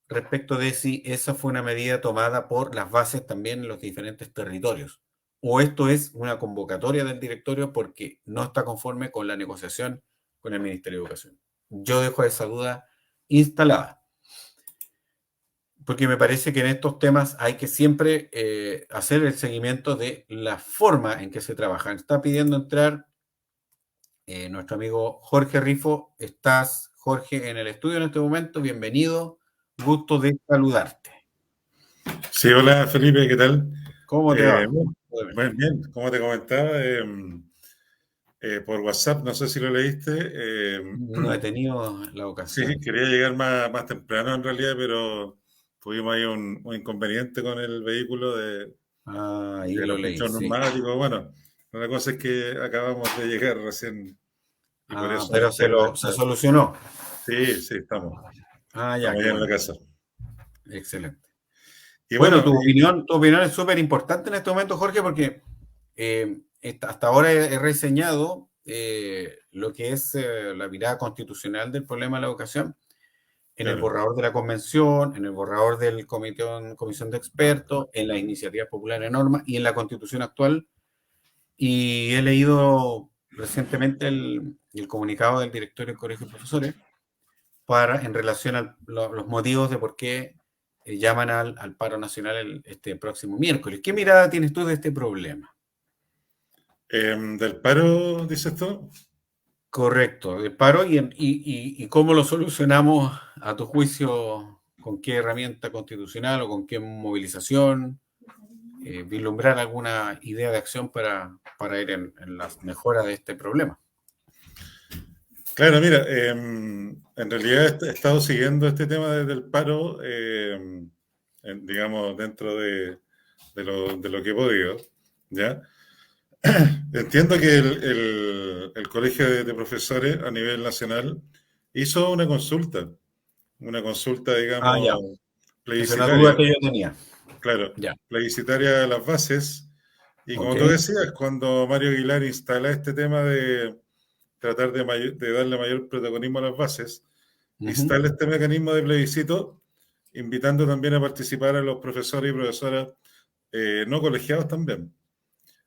respecto de si esa fue una medida tomada por las bases también en los diferentes territorios, o esto es una convocatoria del directorio porque no está conforme con la negociación con el Ministerio de Educación. Yo dejo esa duda instalada, porque me parece que en estos temas hay que siempre hacer el seguimiento de la forma en que se trabaja. Está pidiendo entrar nuestro amigo Jorge Rifo. ¿Estás, Jorge, en el estudio en este momento? Bienvenido, gusto de saludarte. Sí, hola Felipe, ¿qué tal? ¿Cómo te va? Bueno, bien, como te comentaba por WhatsApp, no sé si lo leíste. No he tenido la Sí, ocasión. quería llegar más temprano en realidad, pero tuvimos ahí un inconveniente con el vehículo Ah, ahí de lo los leí, pinchos sí. neumáticos. Bueno, la cosa es que acabamos de llegar recién y por eso Pero se solucionó. Sí, sí, estamos. Ya, Estamos qué ya en la bueno. casa. Excelente. Y Bueno, bueno, tu opinión es súper importante en este momento, Jorge, porque hasta ahora he reseñado lo que es la mirada constitucional del problema de la educación en el claro. borrador de la convención, en el borrador del comisión de expertos, en las iniciativas populares de norma y en la constitución actual. Y he leído recientemente el comunicado del directorio del Colegio de Profesores en relación a los motivos de por qué llaman al paro nacional este próximo miércoles. ¿Qué mirada tienes tú de este problema? Del paro, dices tú. Correcto, de paro y cómo lo solucionamos a tu juicio, con qué herramienta constitucional o con qué movilización, vislumbrar alguna idea de acción para ir en la mejora de este problema. Claro, mira, en realidad he estado siguiendo este tema desde el paro, digamos, dentro de lo que he podido, ¿ya? Entiendo que el Colegio de Profesores a nivel nacional hizo una consulta, Ya, digamos, esa es la duda plebiscitaria, que yo tenía. claro, Ya, plebiscitaria de las bases, y ok. como tú decías, cuando Mario Aguilar instala este tema de tratar de darle mayor protagonismo a las bases, Ujú. instala este mecanismo de plebiscito, invitando también a participar a los profesores y profesoras no colegiados también,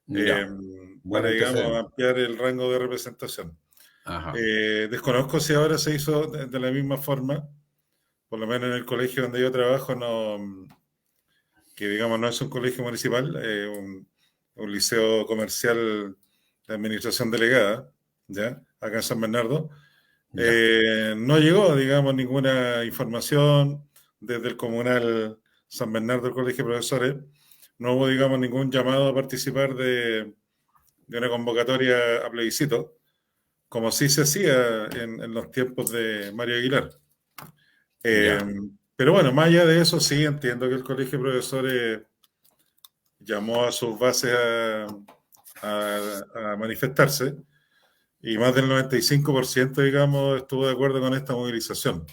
eh, Ya, buen para, digamos, antecedente. ampliar el rango de representación. Ajá. Desconozco si ahora se hizo de la misma forma, por lo menos en el colegio donde yo trabajo, no, que digamos no es un colegio municipal, un liceo comercial de administración delegada, ¿ya? Acá en San Bernardo. Ya, No llegó, digamos, ninguna información desde el comunal San Bernardo del Colegio de Profesores. No hubo, digamos, ningún llamado a participar de una convocatoria a plebiscito, como sí se hacía en los tiempos de Mario Aguilar. Eh, ya. pero bueno, más allá de eso, sí entiendo que el Colegio de Profesores llamó a sus bases a manifestarse y más del 95%, digamos, estuvo de acuerdo con esta movilización,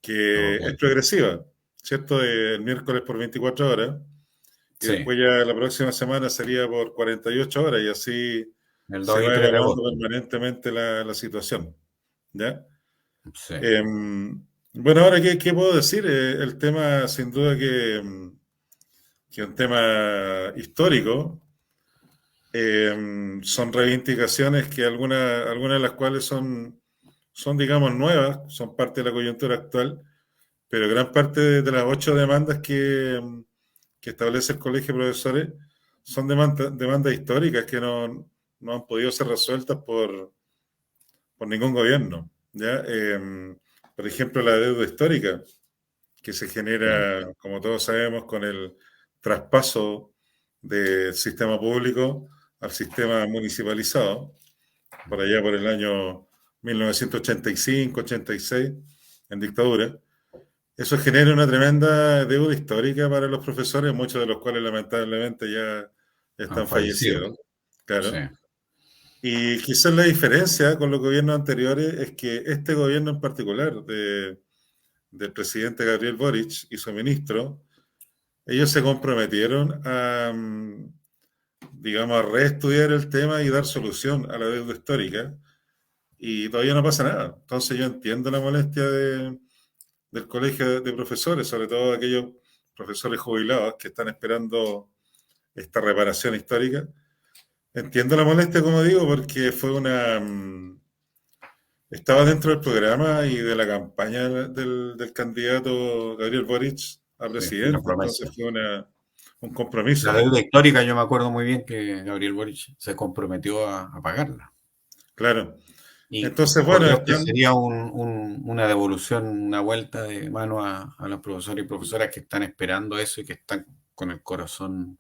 que es Ok. progresiva, ¿cierto? El miércoles por 24 horas y Sí, después ya la próxima semana sería por 48 horas y así el se 2 y va 3 de evaluando agosto. permanentemente la situación, ¿ya? Sí. Bueno, ahora, ¿qué puedo decir? El tema, sin duda, que es un tema histórico. Son reivindicaciones que algunas de las cuales son, digamos, nuevas, son parte de la coyuntura actual, pero gran parte de las 8 demandas que establece el Colegio de Profesores son demandas históricas que no han podido ser resueltas por ningún gobierno, ¿ya? Por ejemplo, la deuda histórica que se Sí. genera, como todos sabemos, con el traspaso del sistema público al sistema municipalizado, por allá por el año 1985-86, en dictadura. Eso genera una tremenda deuda histórica para los profesores, muchos de los cuales lamentablemente ya Han están fallecido. fallecidos, Sí. claro. Y quizás la diferencia con los gobiernos anteriores es que este gobierno en particular, del presidente Gabriel Boric y su ministro, ellos se comprometieron digamos, a reestudiar el tema y dar solución a la deuda histórica, y todavía no pasa nada. Entonces yo entiendo la molestia del colegio de profesores, sobre todo aquellos profesores jubilados que están esperando esta reparación histórica. Entiendo la molestia, como digo, porque estaba dentro del programa y de la campaña del candidato Gabriel Boric a Sí, fue una presidente, promesa. entonces fue un La compromiso, deuda histórica, yo me acuerdo muy bien que Gabriel Boric se comprometió a pagarla. claro. Y Entonces, por bueno, Dios que sería una devolución, una vuelta de mano a los profesores y profesoras que están esperando eso y que están con el corazón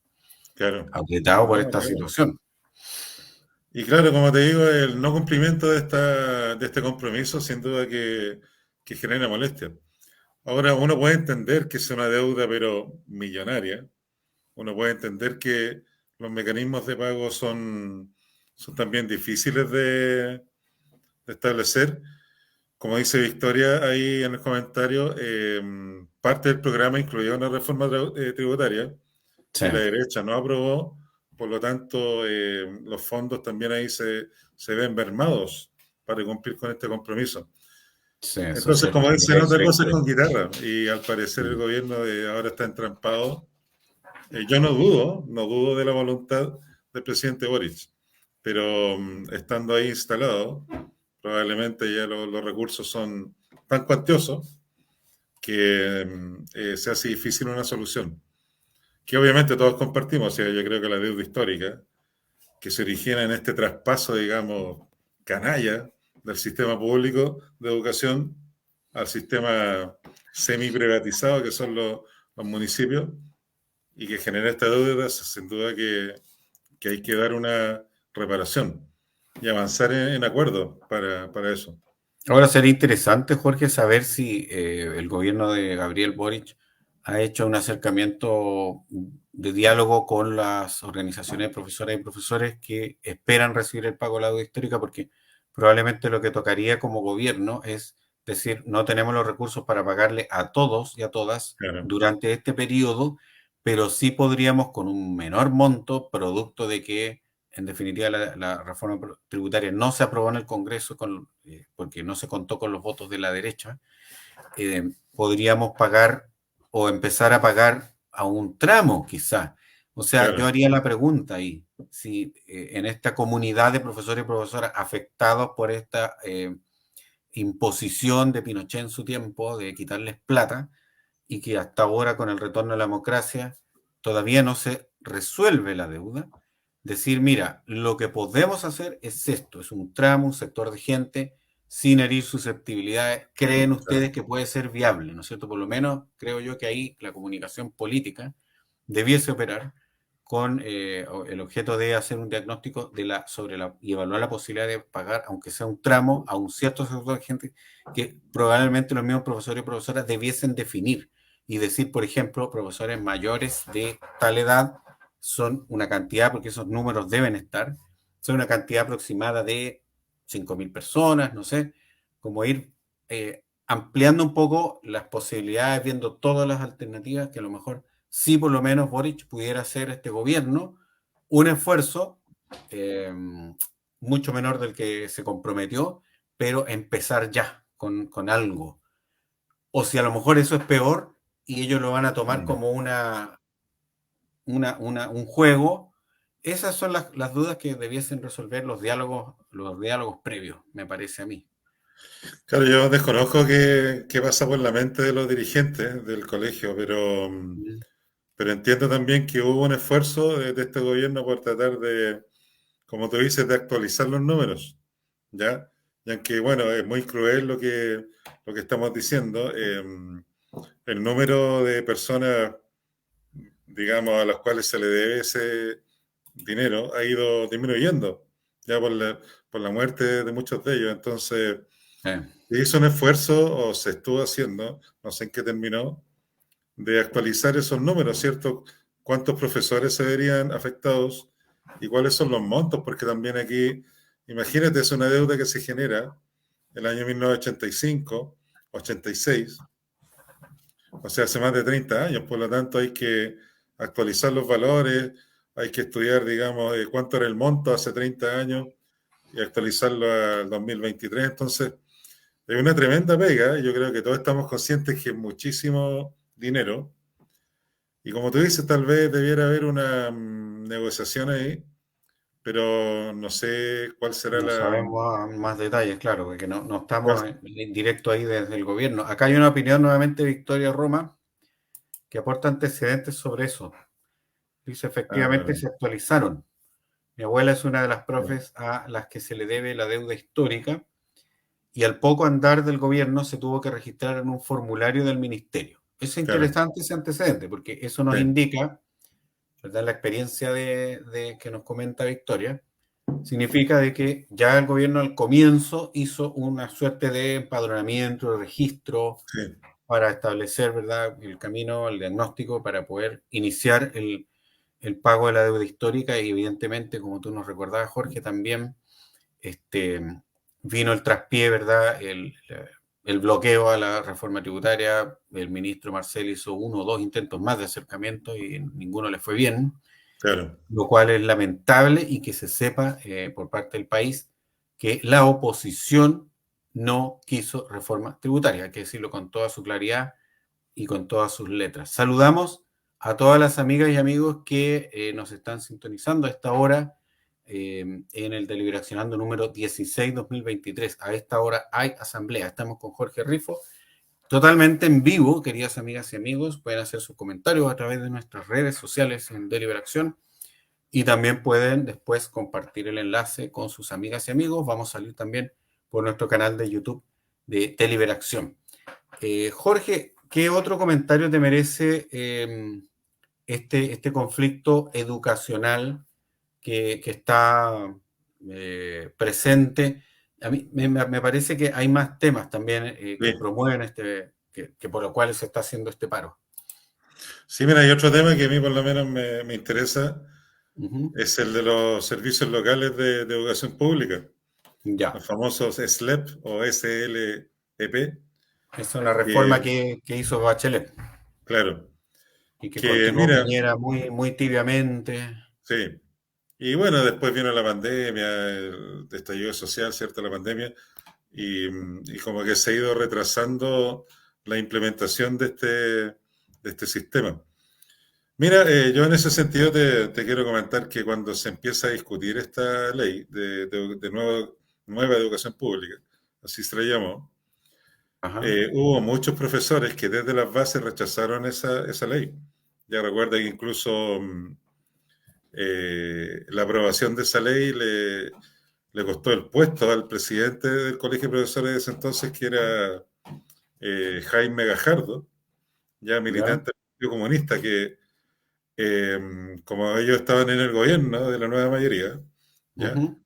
claro, apretado por no, esta claro. situación. Y claro, como te digo, el no cumplimiento de este compromiso sin duda que genera molestia. Ahora, uno puede entender que es una deuda, pero millonaria. Uno puede entender que los mecanismos de pago son también difíciles de establecer. Como dice Victoria ahí en el comentario, parte del programa incluía una reforma tributaria Sí, que la derecha no aprobó, por lo tanto los fondos también ahí se ven mermados para cumplir con este compromiso. sí, eso es Entonces, cierto. como Y dicen, otra eso cosa con guitarra, y al parecer el mm. gobierno de ahora está entrampado. Yo no dudo de la voluntad del presidente Boric, pero estando ahí instalado, probablemente ya los recursos son tan cuantiosos que se hace difícil una solución, que obviamente todos compartimos. O sea, yo creo que la deuda histórica, que se origina en este traspaso, digamos, canalla del sistema público de educación al sistema semi-privatizado que son los municipios, y que genera esta deuda, sin duda que hay que dar una reparación y avanzar en acuerdo para eso. Ahora sería interesante, Jorge, saber si el gobierno de Gabriel Boric ha hecho un acercamiento de diálogo con las organizaciones de profesoras y profesores que esperan recibir el pago de la deuda histórica, porque probablemente lo que tocaría como gobierno es decir, no tenemos los recursos para pagarle a todos y a todas Claro, durante este periodo, pero sí podríamos con un menor monto, producto de que en definitiva, la reforma tributaria no se aprobó en el Congreso porque no se contó con los votos de la derecha. Podríamos pagar o empezar a pagar a un tramo, quizá. O sea, yo claro, haría la pregunta ahí, si en esta comunidad de profesores y profesoras afectados por esta imposición de Pinochet en su tiempo de quitarles plata y que hasta ahora con el retorno a la democracia todavía no se resuelve la deuda, decir, mira, lo que podemos hacer es esto, es un tramo, un sector de gente sin herir susceptibilidades. ¿Creen claro. ustedes que puede ser viable? ¿No es cierto? Por lo menos creo yo que ahí la comunicación política debiese operar con el objeto de hacer un diagnóstico y evaluar la posibilidad de pagar, aunque sea un tramo, a un cierto sector de gente que probablemente los mismos profesores y profesoras debiesen definir y decir, por ejemplo, profesores mayores de tal edad son una cantidad, porque esos números deben estar, son una cantidad aproximada de 5.000 personas, no sé, como ir ampliando un poco las posibilidades, viendo todas las alternativas que a lo mejor sí por lo menos Boric pudiera hacer este gobierno un esfuerzo eh, mucho menor del que se comprometió, pero empezar ya con algo. O si a lo mejor eso es peor y ellos lo van a tomar Mm. como un juego, esas son las dudas que debiesen resolver los diálogos previos, me parece a mí. Claro, yo desconozco qué pasa por la mente de los dirigentes del colegio, Mm. pero entiendo también que hubo un esfuerzo de este gobierno por tratar de, como tú dices, de actualizar los números, ¿ya? Y aunque, bueno, es muy cruel lo que estamos diciendo, el número de personas, digamos, a las cuales se le debe ese dinero ha ido disminuyendo, ya por la muerte de muchos de ellos. Entonces, Eh, se hizo un esfuerzo, o se estuvo haciendo, no sé en qué terminó, de actualizar esos números, ¿cierto? ¿Cuántos profesores se verían afectados y cuáles son los montos? Porque también aquí, imagínate, es una deuda que se genera el año 1985, 86, o sea, hace más de 30 años, por lo tanto hay que actualizar los valores, hay que estudiar, digamos, cuánto era el monto hace 30 años y actualizarlo al 2023. Entonces, es una tremenda pega. Yo creo que todos estamos conscientes que es muchísimo dinero. Y como tú dices, tal vez debiera haber una negociación ahí, pero no sé cuál será no la... sabemos más detalles, claro, porque no estamos cuál- en directo ahí desde el gobierno. Acá hay una opinión nuevamente de Victoria Roma que aporta antecedentes sobre eso. Dice, ah, efectivamente bueno, se actualizaron. Mi abuela es una de las bueno, profes a las que se le debe la deuda histórica y al poco andar del gobierno se tuvo que registrar en un formulario del ministerio. Es claro, interesante ese antecedente porque eso nos sí, indica, ¿verdad? La experiencia de que nos comenta Victoria, significa de que ya el gobierno al comienzo hizo una suerte de empadronamiento, de registro sí, para establecer, ¿verdad?, el camino, el diagnóstico para poder iniciar el pago de la deuda histórica y evidentemente, como tú nos recordabas, Jorge, también este, vino el traspié, ¿verdad? El bloqueo a la reforma tributaria. El ministro Marcel hizo uno o dos intentos más de acercamiento y ninguno le fue bien, Claro. lo cual es lamentable y que se sepa por parte del país que la oposición no quiso reforma tributaria, hay que decirlo con toda su claridad y con todas sus letras. Saludamos a todas las amigas y amigos que nos están sintonizando a esta hora en el deliberacionando número 16-2023. A esta hora hay asamblea. Estamos con Jorge Rifo, totalmente en vivo, queridas amigas y amigos. Pueden hacer sus comentarios a través de nuestras redes sociales en Deliberación y también pueden después compartir el enlace con sus amigas y amigos. Vamos a salir también por nuestro canal de YouTube de Deliberación. Jorge, ¿qué otro comentario te merece este conflicto educacional que está presente? A mí me parece que hay más temas también que Sí. promueven que por los cuales se está haciendo este paro. Sí, mira, hay otro tema que a mí por lo menos me interesa, Ujú. es el de los servicios locales de educación pública, Ya, los famosos SLEP o SLEP, esa es una que, reforma que hizo Bachelet claro, y que que continuó mira, Piñera muy, muy tibiamente. sí, y bueno, después vino la pandemia, el estallido social, ¿cierto? La pandemia, y como que se ha ido retrasando la implementación de este sistema. Mira, yo en ese sentido te quiero comentar que cuando se empieza a discutir esta ley nueva educación pública, así se le llamó, Ajá, hubo muchos profesores que desde las bases rechazaron esa ley. Ya recuerda que incluso la aprobación de esa ley le costó el puesto al presidente del Colegio de Profesores de ese entonces, que era Jaime Gajardo, ya ya, militante del Partido Comunista, que como ellos estaban en el gobierno de la nueva mayoría, ¿ya? ujú,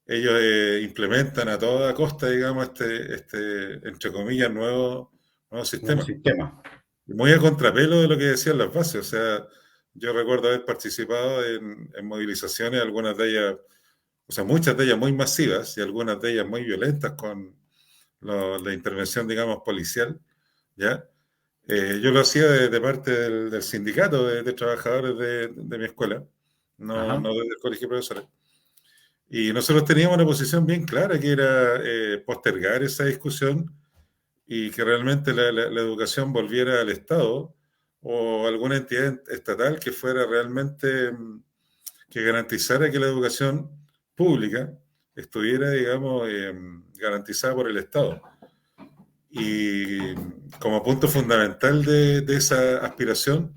Ellos implementan a toda costa, digamos, entre comillas, nuevo nuevo sistema. sistema. Muy a contrapelo de lo que decían las bases. O sea, yo recuerdo haber participado en movilizaciones, algunas de ellas, o sea, muchas de ellas muy masivas y algunas de ellas muy violentas con la intervención, digamos, policial, ¿ya? Yo lo hacía de parte del sindicato de trabajadores de mi escuela, no, Ajá, no desde el colegio de profesores. Y nosotros teníamos una posición bien clara, que era postergar esa discusión y que realmente la educación volviera al Estado o alguna entidad estatal que fuera realmente, que garantizara que la educación pública estuviera, digamos, garantizada por el Estado. Y como punto fundamental de esa aspiración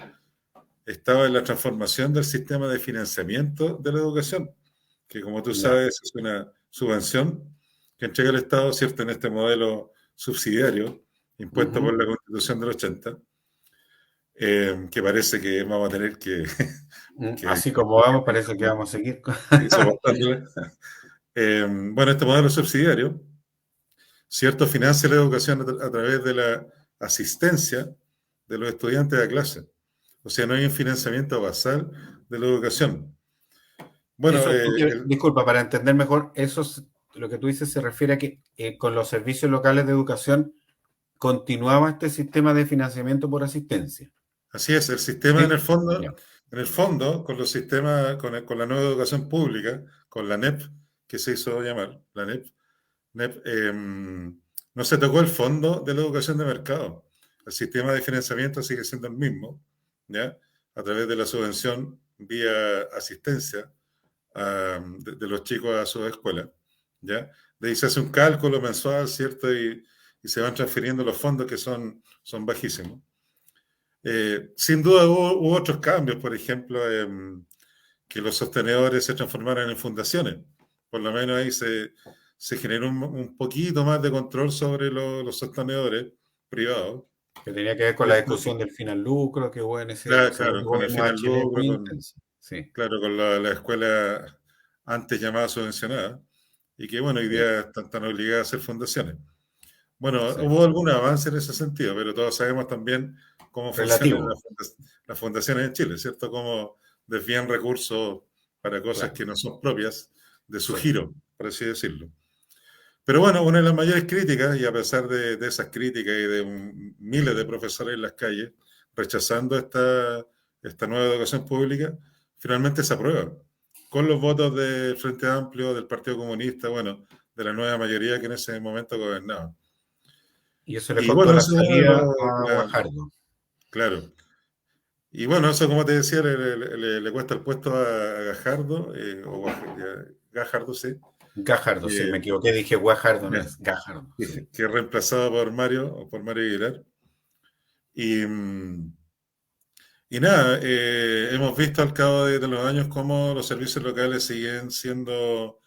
estaba en la transformación del sistema de financiamiento de la educación, que como tú ya, sabes es una subvención que entrega el Estado, ¿cierto?, en este modelo subsidiario impuesto por ujú. la Constitución del 80, que parece que vamos a tener que Así como vamos, parece que vamos a seguir. soportarla. Bueno, este modelo subsidiario, ¿cierto?, financia la educación a través de la asistencia de los estudiantes a clase. O sea, no hay un financiamiento basal de la educación. Bueno, Eso, disculpa, para entender mejor, lo que tú dices se refiere a que con los servicios locales de educación continuaba este sistema de financiamiento por asistencia. así es, el sistema ¿Sí? Ya. en el fondo, con los sistemas, con la nueva educación pública, con la NEP, que se hizo llamar, la NEP, no se tocó el fondo de la educación de mercado. El sistema de financiamiento sigue siendo el mismo, ¿ya? A través de la subvención vía asistencia de los chicos a su escuela, ¿ya? De ahí se hace un cálculo mensual, ¿cierto? Y se van transfiriendo los fondos que son bajísimos. Sin duda hubo otros cambios, por ejemplo, que los sostenedores se transformaran en fundaciones. Por lo menos ahí se generó un poquito más de control sobre los sostenedores privados. Que tenía que ver con la ¿Cierto? discusión del fin al lucro que hubo en ese Claro, segundo claro, con el gobierno fin de al Chile, lucro, muy intenso. Sí, claro, con la escuela antes llamada subvencionada, y que bueno, hoy sí, día están obligadas a hacer fundaciones. Bueno, sí. hubo algún avance en ese sentido, pero todos sabemos también cómo funcionan Relativo, las fundaciones en Chile, ¿cierto? Cómo desvían recursos para cosas claro. que no son propias de su Sí. giro, por así decirlo. Pero bueno, una de las mayores críticas, y a pesar de esas críticas y de miles de profesores en las calles rechazando esta nueva educación pública, finalmente se aprueba. Con los votos del Frente Amplio, del Partido Comunista, bueno, de la nueva mayoría que en ese momento gobernaba. Y eso le Y costó bueno, la eso es uno de salida a la- Guajardo. claro. Y bueno, eso como te decía, le cuesta el puesto a Gajardo, Gajardo, sí, Gajardo, sí, eh, me equivoqué, dije Guajardo, no ya, es Gajardo, sí. que es reemplazado por Mario Aguilar. Y, y nada, hemos visto al cabo de los años cómo los servicios locales siguen siendo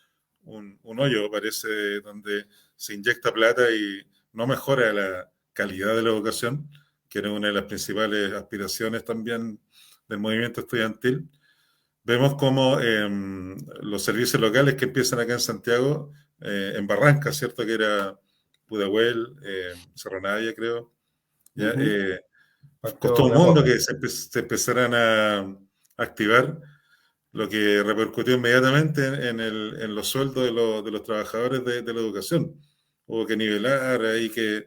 un hoyo, parece, donde se inyecta plata y no mejora la calidad de la educación, que era una de las principales aspiraciones también del movimiento estudiantil. Vemos cómo los servicios locales que empiezan acá en Santiago, en Barranca, ¿cierto? Que era Pudahuel, Cerro Navia, creo. ¿Ya? Ujú. Costó Partió un de a mundo poco. que se empezaran a activar, lo que repercutió inmediatamente en los sueldos de los trabajadores de la educación. Hubo que nivelar, hay que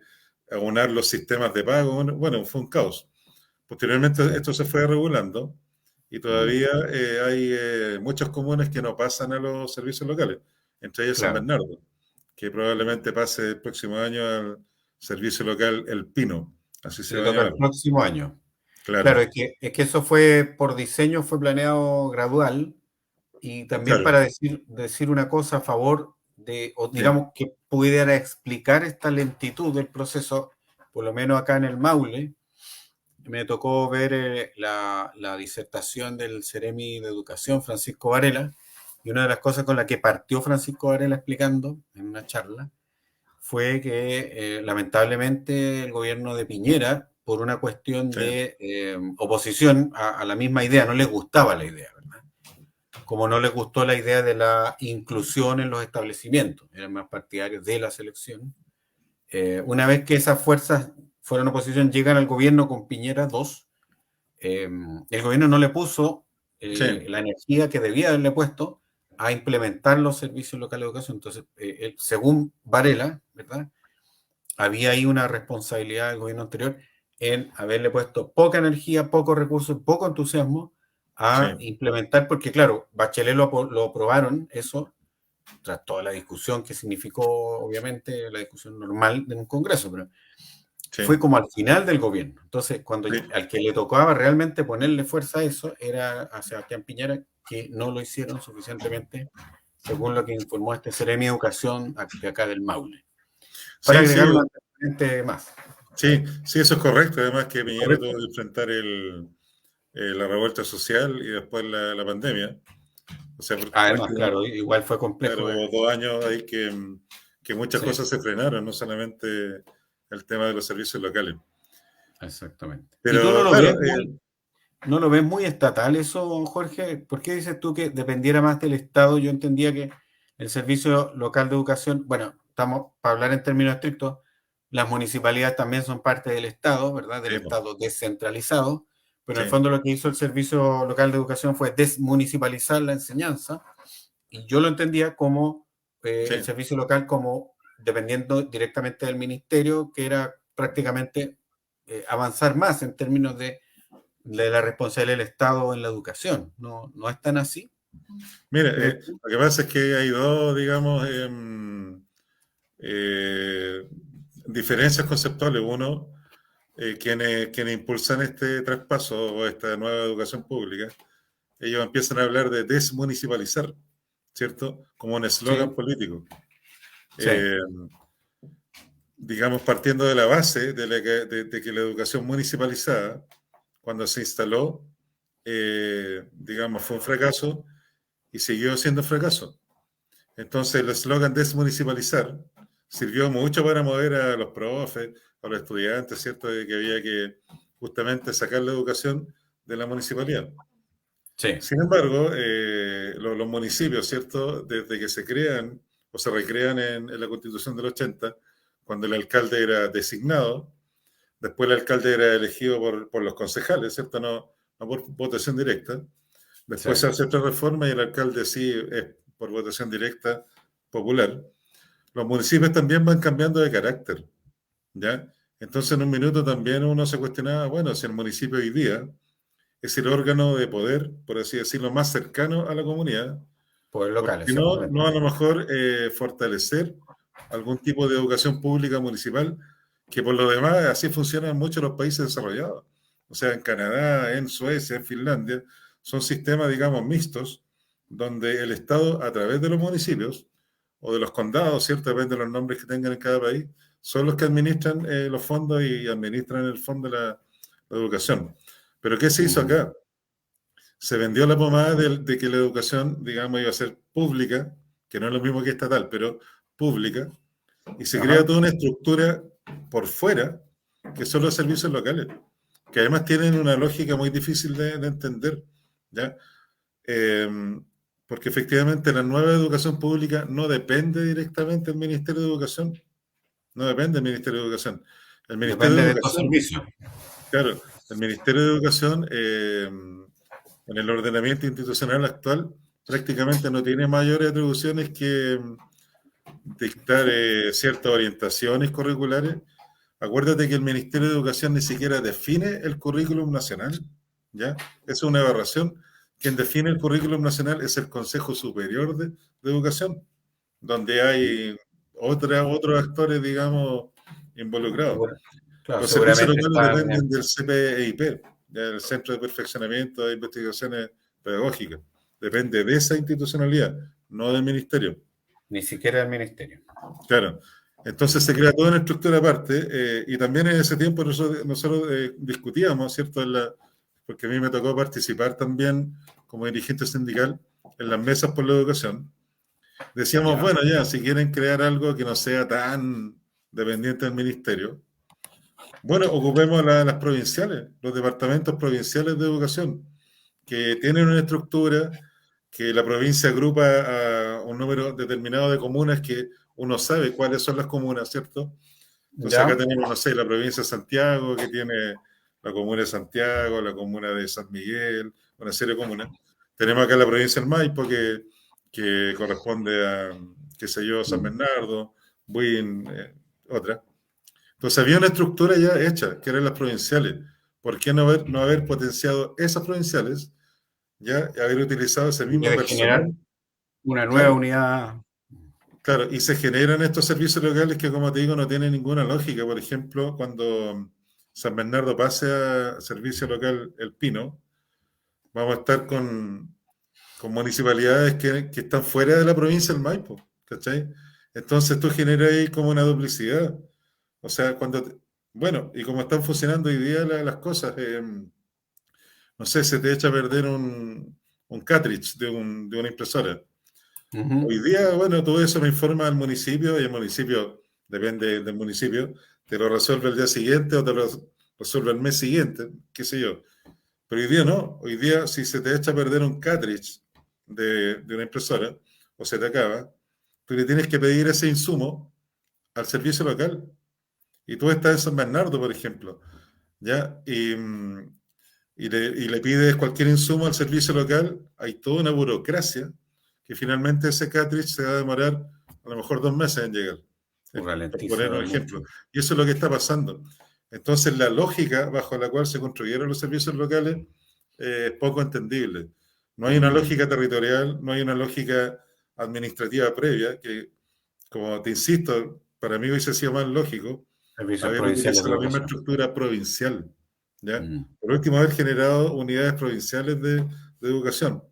abonar los sistemas de pago. Bueno, fue un caos. Posteriormente Sí. esto se fue regulando y Mm, todavía hay muchos comunes que no pasan a los servicios locales, entre ellos San claro. Bernardo, que probablemente pase el próximo año al servicio local El Pino, así se Le va a toca el llamar. próximo año. Claro, Claro, es que eso fue por diseño, fue planeado gradual y también claro, para decir una cosa a favor de, o ya, digamos que pudiera explicar esta lentitud del proceso, por lo menos acá en el Maule, me tocó ver la disertación del Ceremi de Educación, Francisco Varela, y una de las cosas con la que partió Francisco Varela explicando en una charla fue que lamentablemente el gobierno de Piñera, por una cuestión sí, de oposición a la misma idea, no les gustaba la idea, ¿verdad? Como no les gustó la idea de la inclusión en los establecimientos, eran más partidarios de la selección. Una vez que esas fuerzas fueron oposición, llegan al gobierno con Piñera 2, el gobierno no le puso sí, la energía que debía haberle puesto a implementar los servicios locales de educación. Entonces, según Varela, ¿verdad? Había ahí una responsabilidad del gobierno anterior en haberle puesto poca energía, pocos recursos, poco entusiasmo a sí, implementar, porque claro, Bachelet lo aprobaron, eso, tras toda la discusión que significó, obviamente, la discusión normal de un Congreso, pero fue sí, como al final del gobierno. Entonces, cuando sí, al que le tocaba realmente ponerle fuerza a eso era a Sebastián Piñera, que no lo hicieron suficientemente, según lo que informó este Seremi de Educación de acá del Maule. Para sí, agregar sí, un antecedente más. sí, sí, eso es correcto. Además que Piñera tuvo ¿Correcto? que enfrentar la revuelta social y después la pandemia. O sea, Además, prácticamente, claro, igual fue claro, complejo. hubo 2 años ahí que muchas Sí, cosas se frenaron, no solamente el tema de los servicios locales. exactamente. ¿Y tú Pero claro, no lo ves muy estatal eso, Jorge? ¿Por qué dices tú que dependiera más del Estado? Yo entendía que el servicio local de educación, bueno, estamos, para hablar en términos estrictos, las municipalidades también son parte del Estado, ¿verdad? Del sí, po, Estado descentralizado, pero en el sí, fondo lo que hizo el servicio local de educación fue desmunicipalizar la enseñanza, y yo lo entendía como sí. el servicio local como dependiendo directamente del ministerio, que era prácticamente avanzar más en términos de la responsabilidad del Estado en la educación. No, no es tan así, Mire, ¿crees tú? lo que pasa es que hay dos, digamos, diferencias conceptuales. Uno, quienes impulsan este traspaso o esta nueva educación pública, ellos empiezan a hablar de desmunicipalizar, ¿cierto? Como un eslogan Sí, político. sí, Eh, digamos, partiendo de la base de que la educación municipalizada, cuando se instaló, digamos, fue un fracaso y siguió siendo un fracaso. Entonces, el eslogan desmunicipalizar sirvió mucho para mover a los profes, a los estudiantes, ¿cierto? De que había que justamente sacar la educación de la municipalidad. sí, Sin embargo, los municipios, ¿cierto? Desde que se crean o se recrean en la Constitución del 80, cuando el alcalde era designado, después el alcalde era elegido por los concejales, ¿cierto? No por votación directa. sí, Después se hace otra reforma y el alcalde sí es por votación directa popular. los municipios también van cambiando de carácter, ¿ya? Entonces en un minuto también uno se cuestionaba, bueno, si el municipio hoy día es el órgano de poder, por así decirlo, más cercano a la comunidad, Poder ¿por local, qué no, exactamente. no a lo mejor fortalecer algún tipo de educación pública municipal? Que por lo demás así funciona en muchos de los países desarrollados. O sea, en Canadá, en Suecia, en Finlandia, son sistemas, digamos, mixtos, donde el Estado, a través de los municipios o de los condados, ¿cierto? Depende de los nombres que tengan en cada país, son los que administran los fondos y administran el fondo de la educación. Pero ¿qué se hizo Mm. acá? Se vendió la pomada de que la educación, digamos, iba a ser pública, que no es lo mismo que estatal, pero pública, y se crea Ajá. toda una estructura por fuera, que son los servicios locales, que además tienen una lógica muy difícil de entender, ¿ya? Eh, Porque efectivamente la nueva educación pública no depende directamente del Ministerio de Educación, no depende del Ministerio de Educación. El Ministerio de Depende de estos Educación, servicios. claro, el Ministerio de Educación en el ordenamiento institucional actual prácticamente no tiene mayores atribuciones que dictar ciertas orientaciones curriculares. Acuérdate que el Ministerio de Educación ni siquiera define el currículum nacional, ¿ya? Es una aberración. Quien define el currículum nacional es el Consejo Superior de Educación, donde hay otros actores, digamos, involucrados. Segura- Claro, Los servicios seguramente locales están. dependen del CPEIP, del Centro de Perfeccionamiento de Investigaciones Pedagógicas. Depende de esa institucionalidad, no del ministerio. Ni siquiera el ministerio. Claro. Entonces se crea toda una estructura aparte y también en ese tiempo nosotros discutíamos, ¿cierto? Porque a mí me tocó participar también como dirigente sindical en las mesas por la educación. Decíamos, Ya. bueno, ya, si quieren crear algo que no sea tan dependiente del ministerio, bueno, ocupemos las provinciales, los departamentos provinciales de educación, que tienen una estructura, que la provincia agrupa a un número determinado de comunas que uno sabe cuáles son las comunas, ¿cierto? Entonces acá Ya. tenemos, no sé, la provincia de Santiago, que tiene la comuna de Santiago, la comuna de San Miguel, una serie de comunas. Tenemos acá la provincia del Maipo, que corresponde a, qué sé yo, San Mm. Bernardo, Buin, otra. Entonces había una estructura ya hecha, que eran las provinciales. ¿Por qué no haber potenciado esas provinciales, ya, y haber utilizado ese En vez mismo de generar personal? una nueva Claro, unidad. claro, y se generan estos servicios locales que, como te digo, no tienen ninguna lógica. Por ejemplo, cuando San Bernardo pase a servicio local El Pino, vamos a estar con municipalidades que están fuera de la provincia del Maipo, ¿cachai? Entonces tú generas ahí como una duplicidad. O sea, bueno, y como están funcionando hoy día las cosas, no sé, se te echa a perder un cartridge de una impresora. Ujú. Hoy día, bueno, todo eso me informa al municipio y el municipio, depende del municipio, te lo resuelve el día siguiente o te lo resuelve el mes siguiente, qué sé yo. Pero hoy día no. Hoy día, si se te echa a perder un cartridge de una impresora o se te acaba, tú le tienes que pedir ese insumo al servicio local. Y tú estás en San Bernardo, por ejemplo, ¿ya? Y le pides cualquier insumo al servicio local, hay toda una burocracia que finalmente ese cartridge se va a demorar a lo mejor 2 meses en llegar, por poner un Ralentiza mucho. ejemplo. Y eso es lo que está pasando. Entonces, la lógica bajo la cual se construyeron los servicios locales es poco entendible. No hay una Mm. lógica territorial, no hay una lógica administrativa previa, que, como te insisto, para mí hubiese sido más lógico Servicios haber provinciales de utilizado la misma educación. estructura provincial, ¿ya? Mm. Por último, haber generado unidades provinciales de educación,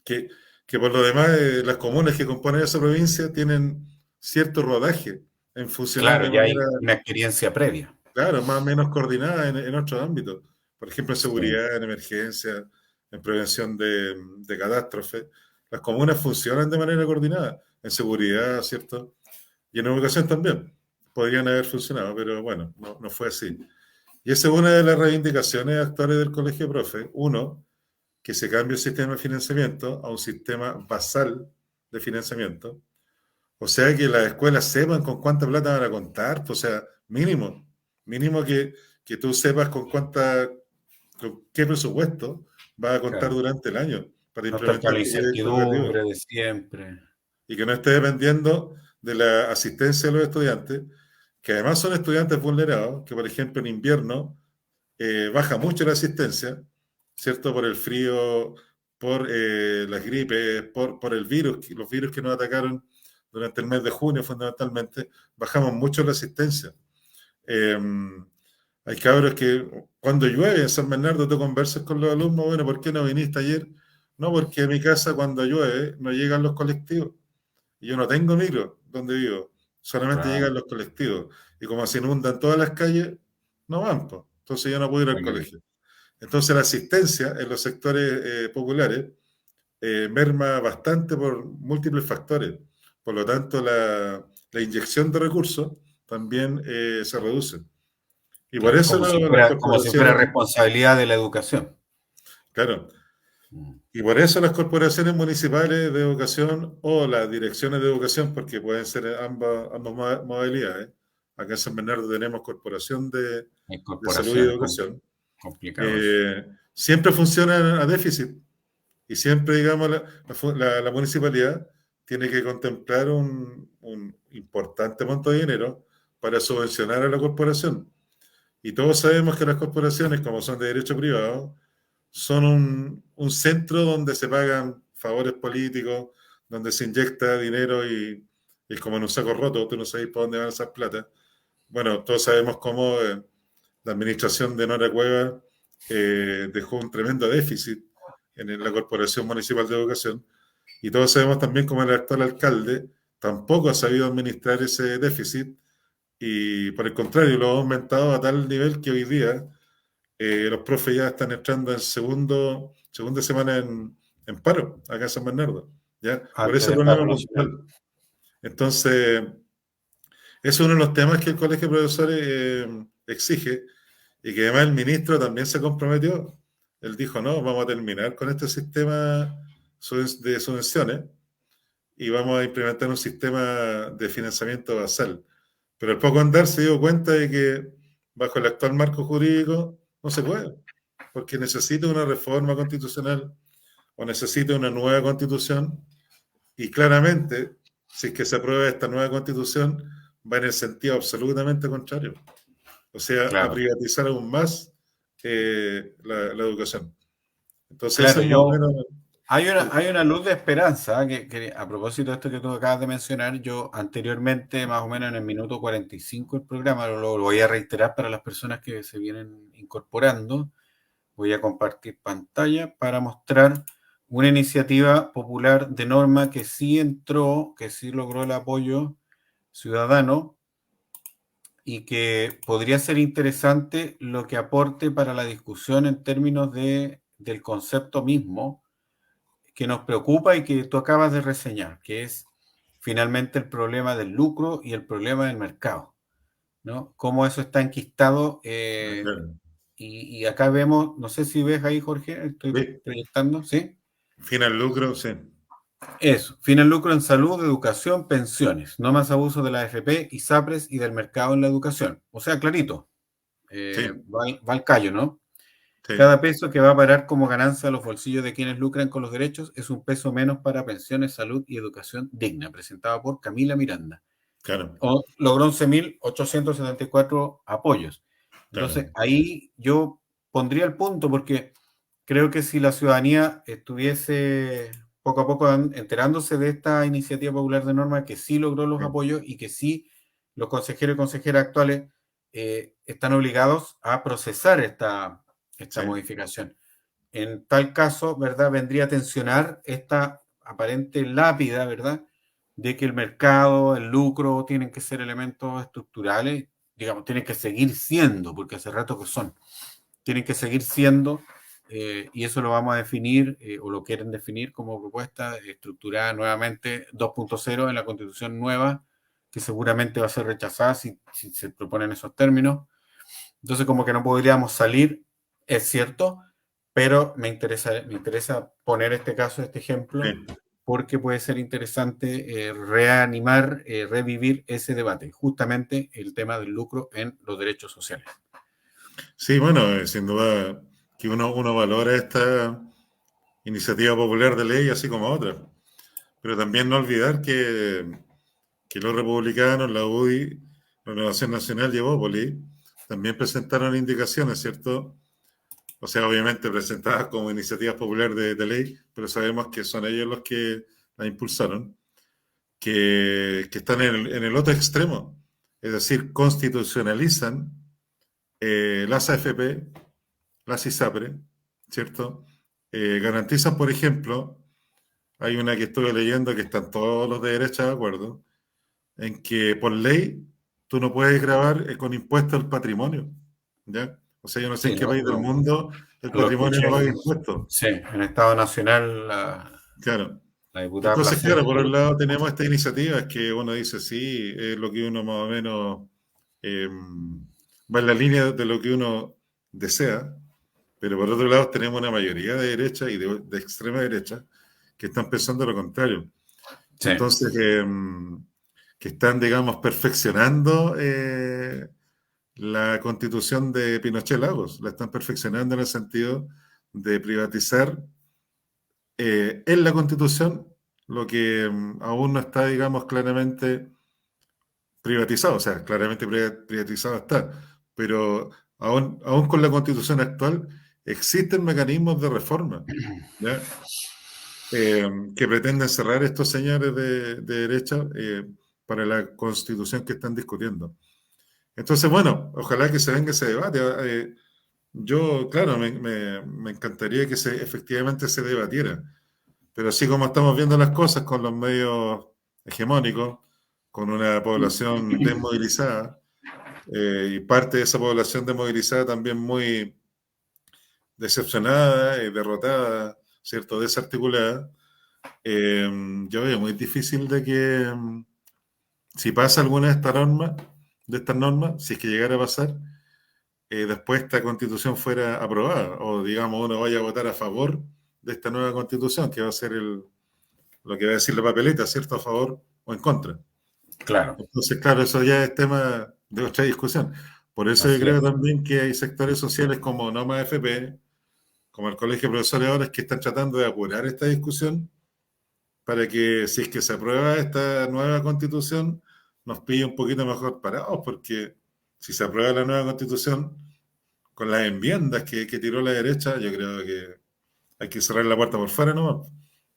que, que por lo demás las comunas que componen esa provincia tienen cierto rodaje en funcionar Claro, de ya manera, hay una experiencia previa. claro, más o menos coordinada en otros ámbitos. Por ejemplo, en Sí. seguridad, en emergencia, en prevención de catástrofes. Las comunas funcionan de manera coordinada. En seguridad, ¿cierto? Y en educación también. Podrían haber funcionado, pero bueno, no fue así. Y esa es una de las reivindicaciones actuales del Colegio de Profe. Uno, que se cambie el sistema de financiamiento a un sistema basal de financiamiento. O sea, que las escuelas sepan con cuánta plata van a contar. O sea, mínimo que tú sepas con qué presupuesto va a contar Claro. durante el año para No estar con implementar la tu proyecto educativo. incertidumbre de siempre. Y que no esté dependiendo de la asistencia de los estudiantes, que además son estudiantes vulnerados, que por ejemplo en invierno baja mucho la asistencia, ¿cierto? Por el frío, por las gripes, por el virus, los virus que nos atacaron durante el mes de junio fundamentalmente, bajamos mucho la asistencia. Eh, Hay cabros que cuando llueve en San Bernardo tú conversas con los alumnos, bueno, ¿por qué no viniste ayer? No, porque en mi casa cuando llueve no llegan los colectivos. Y yo no tengo micro donde vivo, solamente llegan Claro. los colectivos. Y como se inundan todas las calles, no van, pues. Entonces yo no puedo ir al Oye, colegio. Entonces la asistencia en los sectores populares merma bastante por múltiples factores. Por lo tanto, la inyección de recursos también se reduce. Y por claro, eso las como si fuera corporaciones, responsabilidad de la educación. claro, Mm. y por eso las corporaciones municipales de educación o las direcciones de educación, porque pueden ser ambas modalidades. Acá en San Bernardo tenemos corporación Es de salud y corporación, educación. complicado eso. Siempre funcionan a déficit y siempre, digamos, la municipalidad tiene que contemplar un importante monto de dinero para subvencionar a la corporación. Y todos sabemos que las corporaciones, como son de derecho privado, son un centro donde se pagan favores políticos, donde se inyecta dinero y es como en un saco roto, tú no sabes para dónde van esas plata. Bueno, todos sabemos cómo la administración de Nora Cueva dejó un tremendo déficit en la Corporación Municipal de Educación y todos sabemos también cómo el actual alcalde tampoco ha sabido administrar ese déficit y por el contrario lo ha aumentado a tal nivel que hoy día los profes ya están entrando en segunda semana en paro acá en San Bernardo, ¿ya? Por Antes ese del problema paro nacional. puntual. Entonces, es uno de los temas que el Colegio de Profesores exige y que además el ministro también se comprometió. Él dijo, no, vamos a terminar con este sistema de subvenciones y vamos a implementar un sistema de financiamiento basal. Pero al poco andar se dio cuenta de que bajo el actual marco jurídico no se puede, porque necesita una reforma constitucional o necesita una nueva constitución y claramente, si es que se aprueba esta nueva constitución, va en el sentido absolutamente contrario. O sea, a Claro, privatizar aún más la educación. Entonces, ese claro, es más o menos hay una luz de esperanza que a propósito de esto que tú acabas de mencionar, yo anteriormente, más o menos en el minuto 45 del programa, lo voy a reiterar para las personas que se vienen incorporando. Voy a compartir pantalla para mostrar una iniciativa popular de norma que sí entró, que sí logró el apoyo ciudadano y que podría ser interesante lo que aporte para la discusión en términos del concepto mismo que nos preocupa y que tú acabas de reseñar, que es finalmente el problema del lucro y el problema del mercado, ¿no? Cómo eso está enquistado. claro. Y acá vemos, no sé si ves ahí, Jorge, estoy Sí, proyectando, ¿sí? fin al lucro, sí. Eso, fin al lucro en salud, educación, pensiones, no más abuso de la AFP, ISAPRES y del mercado en la educación. O sea, clarito, Sí, va al callo, ¿no? sí, Cada peso que va a parar como ganancia a los bolsillos de quienes lucran con los derechos es un peso menos para pensiones, salud y educación digna, presentado por Camila Miranda. claro, Logró 11.874 apoyos. Entonces, claro. ahí yo pondría el punto porque creo que si la ciudadanía estuviese poco a poco enterándose de esta iniciativa popular de norma que sí logró los Sí, apoyos y que sí los consejeros y consejeras actuales están obligados a procesar esta sí, modificación. En tal caso, ¿verdad? Vendría a tensionar esta aparente lápida, ¿verdad? De que el mercado, el lucro, tienen que ser elementos estructurales, digamos, tienen que seguir siendo, porque hace rato que son, tienen que seguir siendo, y eso lo vamos a definir, o lo quieren definir como propuesta estructurada nuevamente 2.0 en la constitución nueva, que seguramente va a ser rechazada si se proponen esos términos. Entonces, como que no podríamos salir, es cierto, pero me interesa poner este caso, este ejemplo, sí. porque puede ser interesante reanimar, revivir ese debate, justamente el tema del lucro en los derechos sociales. Sí, bueno, sin duda que uno valora esta iniciativa popular de ley así como otras, pero también no olvidar que que los republicanos, la UDI, la Renovación Nacional y Evópolis también presentaron indicaciones, ¿cierto? O sea, obviamente presentadas como iniciativas populares de ley, pero sabemos que son ellos los que la impulsaron, que están en el otro extremo, es decir, constitucionalizan las AFP, las ISAPRE, ¿cierto? Garantizan, por ejemplo, hay una que estuve leyendo que están todos los de derecha de acuerdo, en que por ley tú no puedes grabar con impuestos el patrimonio, ¿ya? O sea, yo no sé Sí, en qué país del mundo el lo patrimonio escuché. no paga impuestos. Sí, en Estado Nacional Claro. la diputada Entonces, Placencia. claro, por un lado tenemos esta iniciativa que uno dice, sí, es lo que uno más o menos va en la línea de lo que uno desea, pero por otro lado tenemos una mayoría de derecha y de extrema derecha que están pensando lo contrario. Sí, Entonces, que están, digamos, perfeccionando la constitución de Pinochet Lagos, la están perfeccionando en el sentido de privatizar en la constitución lo que aún no está, digamos, claramente privatizado, o sea, claramente privatizado está, pero aún con la constitución actual existen mecanismos de reforma, ¿ya? Que pretenden cerrar estos señores de derecha para la constitución que están discutiendo. Entonces, bueno, ojalá que se venga ese debate. Yo, claro, me encantaría que efectivamente se debatiera, pero así como estamos viendo las cosas con los medios hegemónicos, con una población desmovilizada, y parte de esa población desmovilizada también muy decepcionada y derrotada, ¿cierto? Desarticulada, yo veo muy difícil de que si pasa alguna de estas normas, si es que llegara a pasar, después esta constitución fuera aprobada, o digamos uno vaya a votar a favor de esta nueva constitución, que va a ser lo que va a decir la papeleta, ¿cierto? A favor o en contra. claro, Entonces, claro, eso ya es tema de otra discusión. Por eso yo así creo es. también que hay sectores sociales como Noma FP, como el Colegio de Profesores ahora, que están tratando de apurar esta discusión para que si es que se aprueba esta nueva constitución, nos pille un poquito mejor parados, porque si se aprueba la nueva constitución con las enmiendas que tiró la derecha, yo creo que hay que cerrar la puerta por fuera nomás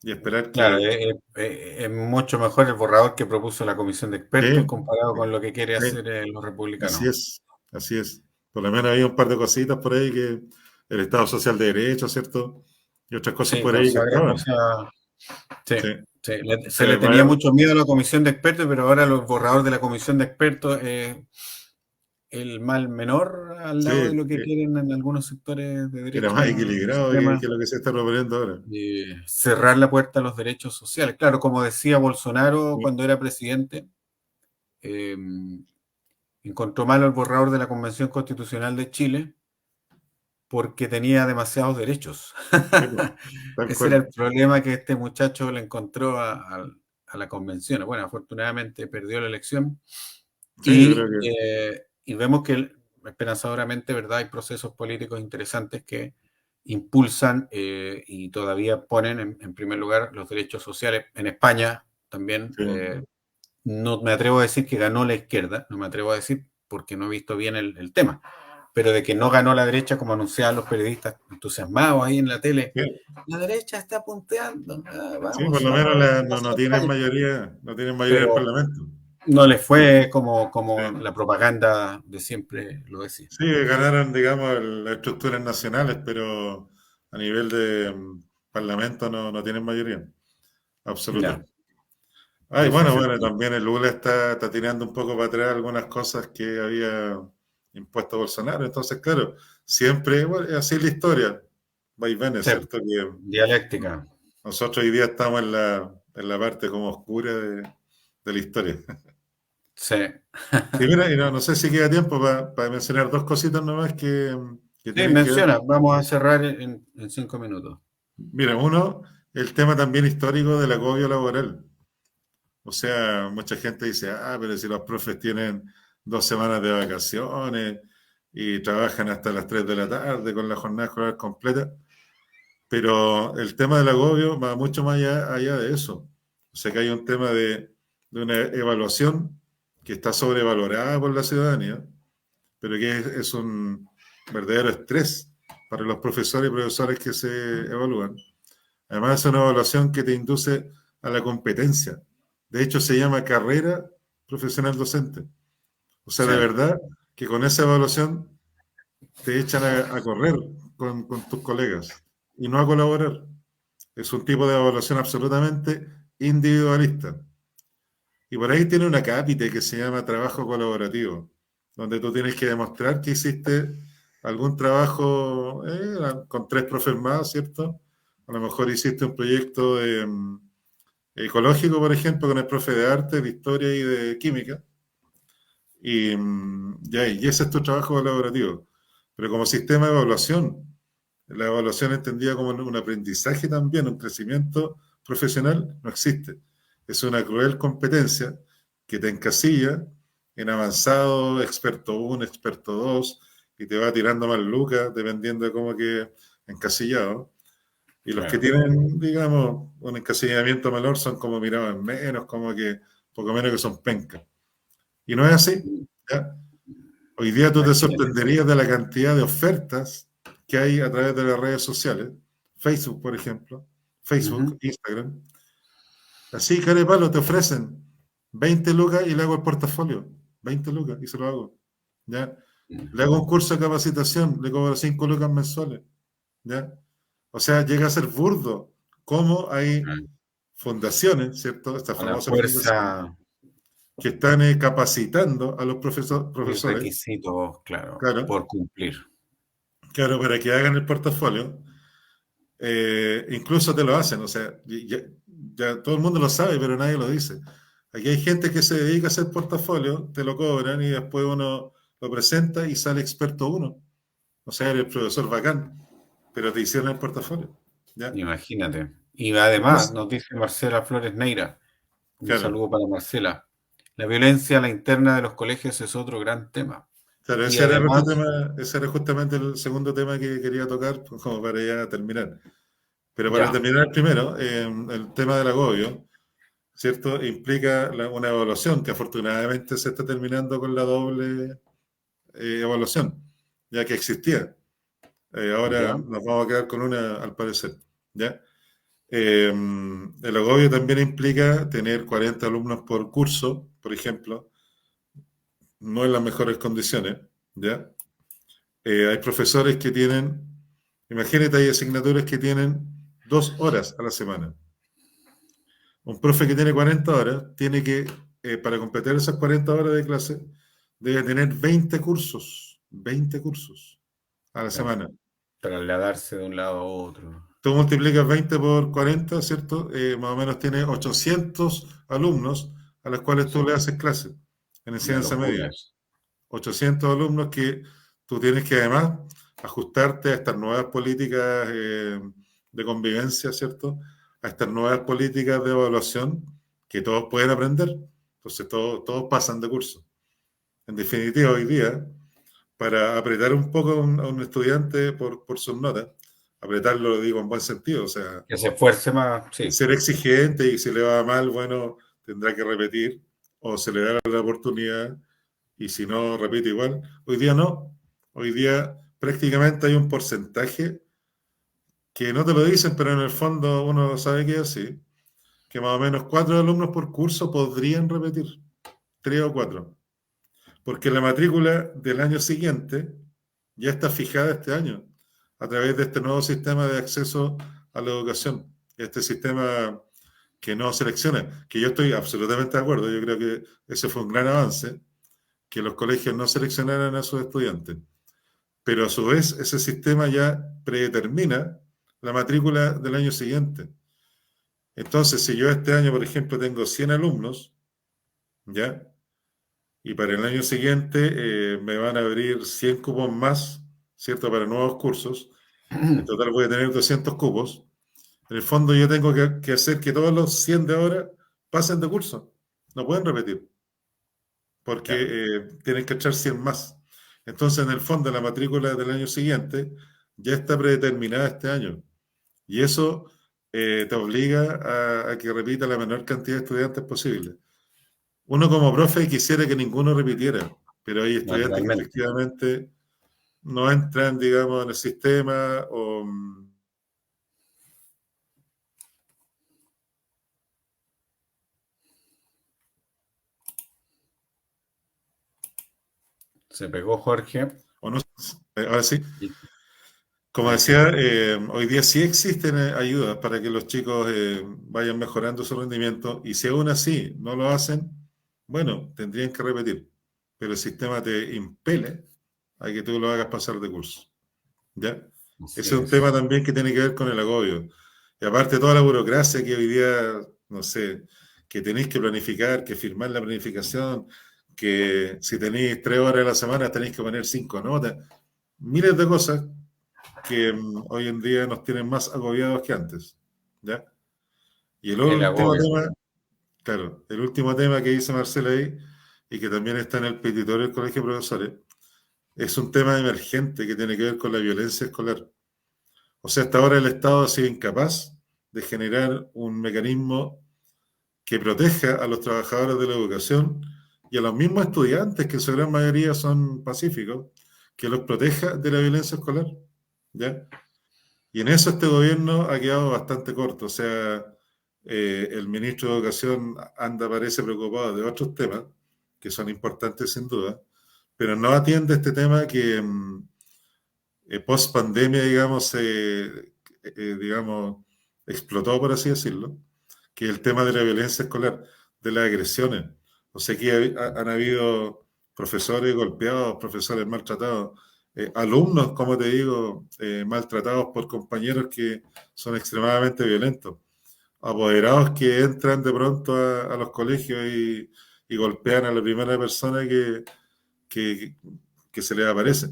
y esperar Claro, que... es mucho mejor el borrador que propuso la comisión de expertos Sí, comparado con lo que quiere sí, hacer los así republicanos. es, así es. Por lo menos hay un par de cositas por ahí que el Estado Social de Derecho, ¿cierto? Y otras cosas Sí, por ahí que consagra estaban. cosas. Sí, Sí. sí. Se le Pero tenía mucho miedo a la comisión de expertos, pero ahora los borradores de la comisión de expertos es el mal menor al sí, lado de lo que quieren en algunos sectores de era derecha más equilibrado extrema, que lo que se está proponiendo ahora. cerrar la puerta a los derechos sociales. Claro, como decía Bolsonaro Sí, cuando era presidente, eh, encontró mal el borrador de la Convención Constitucional de Chile porque tenía demasiados derechos. sí, pues, tal Ese era cual. el problema que este muchacho le encontró a la convención. Bueno, afortunadamente perdió la elección Sí, yo creo que y vemos que esperanzadoramente, ¿verdad? Hay procesos políticos interesantes que impulsan y todavía ponen en primer lugar los derechos sociales. En España también, sí. no me atrevo a decir que ganó la izquierda, no me atrevo a decir porque no he visto bien el tema, pero de que no ganó la derecha, como anunciaban los periodistas entusiasmados ahí en la tele, Sí, la derecha está punteando, sí, por vamos, lo menos vamos, no pasó tienen España. mayoría, no tienen mayoría en el Pero Parlamento. no les Sí, fue como sí. la propaganda de siempre lo decía. Sí, ganaron, digamos, las estructuras nacionales, pero a nivel de Parlamento no tienen mayoría Ya, absoluta. Ay, en ese bueno, sentido. también el Lula está tirando un poco para atrás algunas cosas que había impuesto Bolsonaro. Entonces, claro, siempre, bueno, es así la historia. Vaivenes, Sí, ¿cierto? Que dialéctica. nosotros hoy día estamos en la parte como oscura de la historia. Sí. Y mira, y no sé si queda tiempo para mencionar dos cositas nomás que Sí, tienen que ver. menciona, vamos a cerrar en 5 minutos. Mira, uno, el tema también histórico del agobio laboral. O sea, mucha gente dice, pero si los profes tienen 2 semanas de vacaciones y trabajan hasta las 3 de la tarde con la jornada escolar completa, pero el tema del agobio va mucho más allá de eso. O sea que hay un tema de una evaluación que está sobrevalorada por la ciudadanía, pero que es un verdadero estrés para los profesores y profesores que se evalúan. Además, es una evaluación que te induce a la competencia. De hecho, se llama carrera profesional docente. O sea, Sí, de verdad que con esa evaluación te echan a correr con tus colegas y no a colaborar. Es un tipo de evaluación absolutamente individualista. Y por ahí tiene una cápite que se llama trabajo colaborativo, donde tú tienes que demostrar que hiciste algún trabajo con 3 profes más, ¿cierto? A lo mejor hiciste un proyecto ecológico, por ejemplo, con el profe de arte, de historia y de química. Y ese es tu trabajo colaborativo. Pero como sistema de evaluación, la evaluación entendida como un aprendizaje también, un crecimiento profesional, no existe. Es una cruel competencia que te encasilla en avanzado, experto 1, experto 2, y te va tirando más lucas dependiendo de cómo que encasillado. Y los que claro. tienen, digamos, un encasillamiento menor son como mirados en menos, como que poco menos que son pencas. Y no es así. ¿Ya? Hoy día tú te Imagínate. sorprenderías de la cantidad de ofertas que hay a través de las redes sociales. Facebook, por ejemplo. Facebook, Ujú. Instagram. Así, cara de palo, te ofrecen 20 lucas y le hago el portafolio. 20 lucas y se lo hago. ¿Ya? Le hago un curso de capacitación, le cobro 5 lucas mensuales. ¿Ya? O sea, llega a ser burdo. Cómo hay fundaciones, ¿cierto? Estas A la famosas fundaciones fuerza que están capacitando a los y profesores, requisitos, claro, claro, por cumplir. claro, para que hagan el portafolio. Incluso te lo hacen, o sea, ya todo el mundo lo sabe, pero nadie lo dice. Aquí hay gente que se dedica a hacer portafolio, te lo cobran y después uno lo presenta y sale experto uno. O sea, eres el profesor bacán, pero te hicieron el portafolio. ¿Ya? Imagínate. Y además, Entonces, nos dice Marcela Flores Neira, un claro, saludo para Marcela. La violencia a la interna de los colegios es otro gran tema. claro, Y ese era el otro además, tema, ese era justamente el segundo tema que quería tocar, pues, como para ya terminar. Pero para ya, terminar primero, el tema del agobio, ¿cierto? Implica una evaluación que afortunadamente se está terminando con la doble evaluación, ya que existía. Ahora ya, nos vamos a quedar con una, al parecer. ¿Ya? El agobio también implica tener 40 alumnos por curso, por ejemplo, no en las mejores condiciones. ¿Ya? Hay profesores que tienen, imagínate, hay asignaturas que tienen 2 horas a la semana. Un profe que tiene 40 horas tiene que, para completar esas 40 horas de clase, debe tener 20 cursos a la claro, semana. trasladarse de un lado a otro. Tú multiplicas 20 por 40, ¿cierto? Más o menos tienes 800 alumnos a los cuales tú Sí, le haces clase en una enseñanza locura media. eso. 800 alumnos que tú tienes que además ajustarte a estas nuevas políticas de convivencia, ¿cierto? A estas nuevas políticas de evaluación que todos pueden aprender. Entonces todos pasan de curso. En definitiva, hoy día, para apretar un poco a un estudiante por sus notas, apretarlo lo digo en buen sentido, o sea, Que se esfuerce más, sí, ser exigente y si le va mal, bueno, tendrá que repetir o se le da la oportunidad y si no, repite igual. Hoy día no. Hoy día prácticamente hay un porcentaje que no te lo dicen, pero en el fondo uno sabe que es así, que más o menos 4 alumnos por curso podrían repetir, 3 o 4, porque la matrícula del año siguiente ya está fijada este año a través de este nuevo sistema de acceso a la educación, este sistema que no selecciona, que yo estoy absolutamente de acuerdo, yo creo que ese fue un gran avance, que los colegios no seleccionaran a sus estudiantes, pero a su vez ese sistema ya predetermina la matrícula del año siguiente. Entonces, si yo este año, por ejemplo, tengo 100 alumnos, ¿ya? Y para el año siguiente me van a abrir 100 cupos más, ¿cierto? Para nuevos cursos. En total voy a tener 200 cupos. En el fondo yo tengo que hacer que todos los 100 de ahora pasen de curso. No pueden repetir, porque claro. tienen que echar 100 más. Entonces, en el fondo, la matrícula del año siguiente ya está predeterminada este año. Y eso te obliga a que repita la menor cantidad de estudiantes posible. uno como profe quisiera que ninguno repitiera, pero hay estudiantes que naturalmente. efectivamente no entran, digamos, en el sistema o... Se pegó Jorge. o no, ahora sí. Y Como ahí sí. decía, hoy día sí existen ayudas para que los chicos vayan mejorando su rendimiento y si aún así no lo hacen, bueno, tendrían que repetir, pero el sistema te impele a que tú lo hagas pasar de curso. ¿Ya? Así Ese es un tema es. también que tiene que ver con el agobio. Y aparte toda la burocracia que hoy día, no sé, que tenéis que planificar, que firmar la planificación, que si tenéis 3 horas a la semana tenéis que poner 5 notas, miles de cosas que hoy en día nos tienen más agobiados que antes. ¿Ya? Y el El último agobio. tema, claro, el último tema que dice Marcela ahí, y que también está en el petitorio del Colegio de Profesores, es un tema emergente que tiene que ver con la violencia escolar. O sea, hasta ahora el Estado ha sido incapaz de generar un mecanismo que proteja a los trabajadores de la educación y a los mismos estudiantes, que en su gran mayoría son pacíficos, que los proteja de la violencia escolar. ¿Ya? Y en eso este gobierno ha quedado bastante corto. O sea, el ministro de Educación anda, parece preocupado de otros temas, que son importantes sin duda, pero no atiende este tema que post pandemia, digamos, digamos, explotó, por así decirlo, que es el tema de la violencia escolar, de las agresiones. O sea, que han habido profesores golpeados, profesores maltratados, alumnos, como te digo, maltratados por compañeros que son extremadamente violentos, apoderados que entran de pronto a los colegios y golpean a la primera persona que, que se les aparece.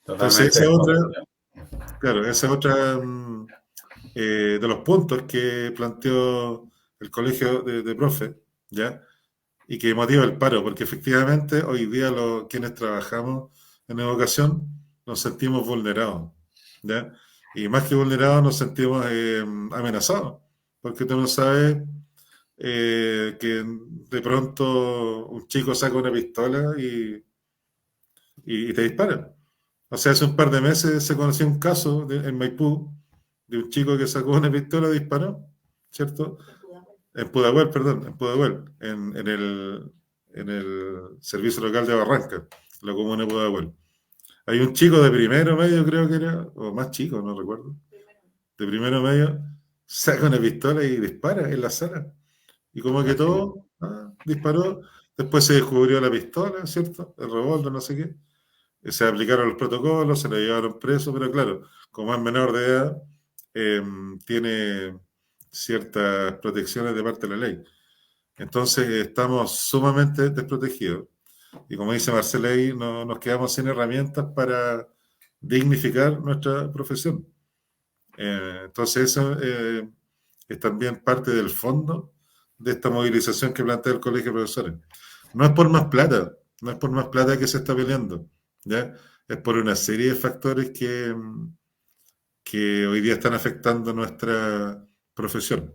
Entonces, Totalmente esa otra, desproporcionado. claro, esa otra de los puntos que planteó el colegio de profe, ¿ya? Y que motiva el paro, porque efectivamente hoy día quienes trabajamos en educación nos sentimos vulnerados, ¿ya? Y más que vulnerados nos sentimos amenazados, porque tú no sabes que de pronto un chico saca una pistola y te dispara. O sea, hace un par de meses se conoció un caso en Maipú de un chico que sacó una pistola y disparó, ¿cierto? En Pudahuel, perdón, en Pudahuel, en el servicio local de Barranca, la comuna de Pudahuel. Hay un chico de primero medio, creo que era, o más chico, no recuerdo, de primero medio, saca una pistola y dispara en la sala. Y como que Imagínate. todo, disparó. Después se descubrió la pistola, ¿cierto? El revólver, no sé qué. Se aplicaron los protocolos, se le llevaron preso, pero claro, como es menor de edad, tiene ciertas protecciones de parte de la ley. Entonces estamos sumamente desprotegidos. Y como dice Marcela no, nos quedamos sin herramientas para dignificar nuestra profesión. Entonces eso es también parte del fondo de esta movilización que plantea el Colegio de Profesores. No es por más plata, no es por más plata que se está peleando, ¿ya? Es por una serie de factores que hoy día están afectando nuestra profesión.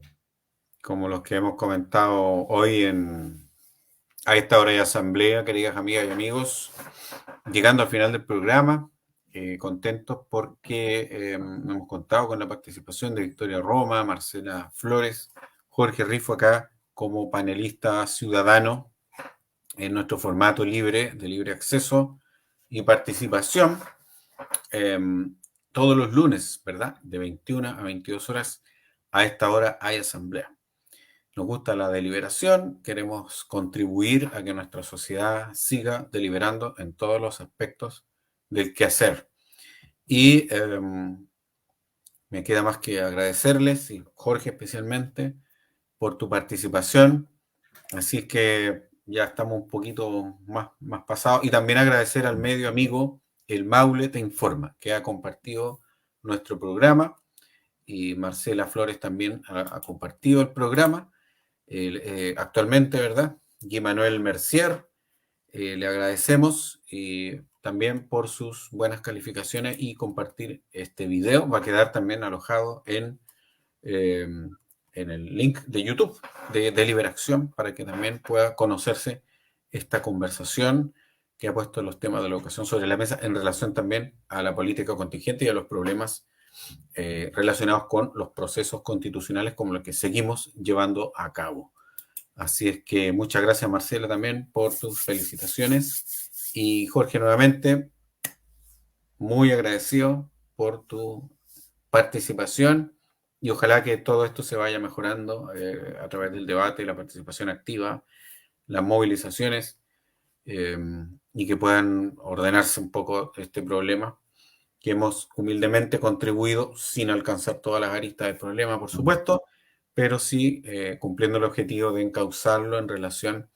Como los que hemos comentado hoy a esta hora de asamblea, queridas amigas y amigos, llegando al final del programa, contentos porque hemos contado con la participación de Victoria Roma, Marcela Flores, Jorge Rifo acá como panelista ciudadano en nuestro formato libre, de libre acceso y participación, eh, todos los lunes, ¿verdad? De 21 a 22 horas, a esta hora hay asamblea. Nos gusta la deliberación, queremos contribuir a que nuestra sociedad siga deliberando en todos los aspectos del quehacer. Y me queda más que agradecerles, y Jorge especialmente, por tu participación. Así es que ya estamos un poquito más pasados. Y también agradecer al medio amigo El Maule Te Informa, que ha compartido nuestro programa. Y Marcela Flores también ha compartido el programa actualmente, ¿verdad? Y Manuel Mercier, le agradecemos también por sus buenas calificaciones y compartir este video. Va a quedar también alojado eh, en el link de YouTube de Deliberación para que también pueda conocerse esta conversación que ha puesto los temas de la educación sobre la mesa en relación también a la política contingente y a los problemas relacionados con los procesos constitucionales como los que seguimos llevando a cabo. Así es que muchas gracias, Marcela, también por tus felicitaciones. Y Jorge, nuevamente, muy agradecido por tu participación y ojalá que todo esto se vaya mejorando a través del debate, la participación activa, las movilizaciones eh, y que puedan ordenarse un poco este problema que hemos humildemente contribuido sin alcanzar todas las aristas del problema, por supuesto, pero sí cumpliendo el objetivo de encauzarlo en relación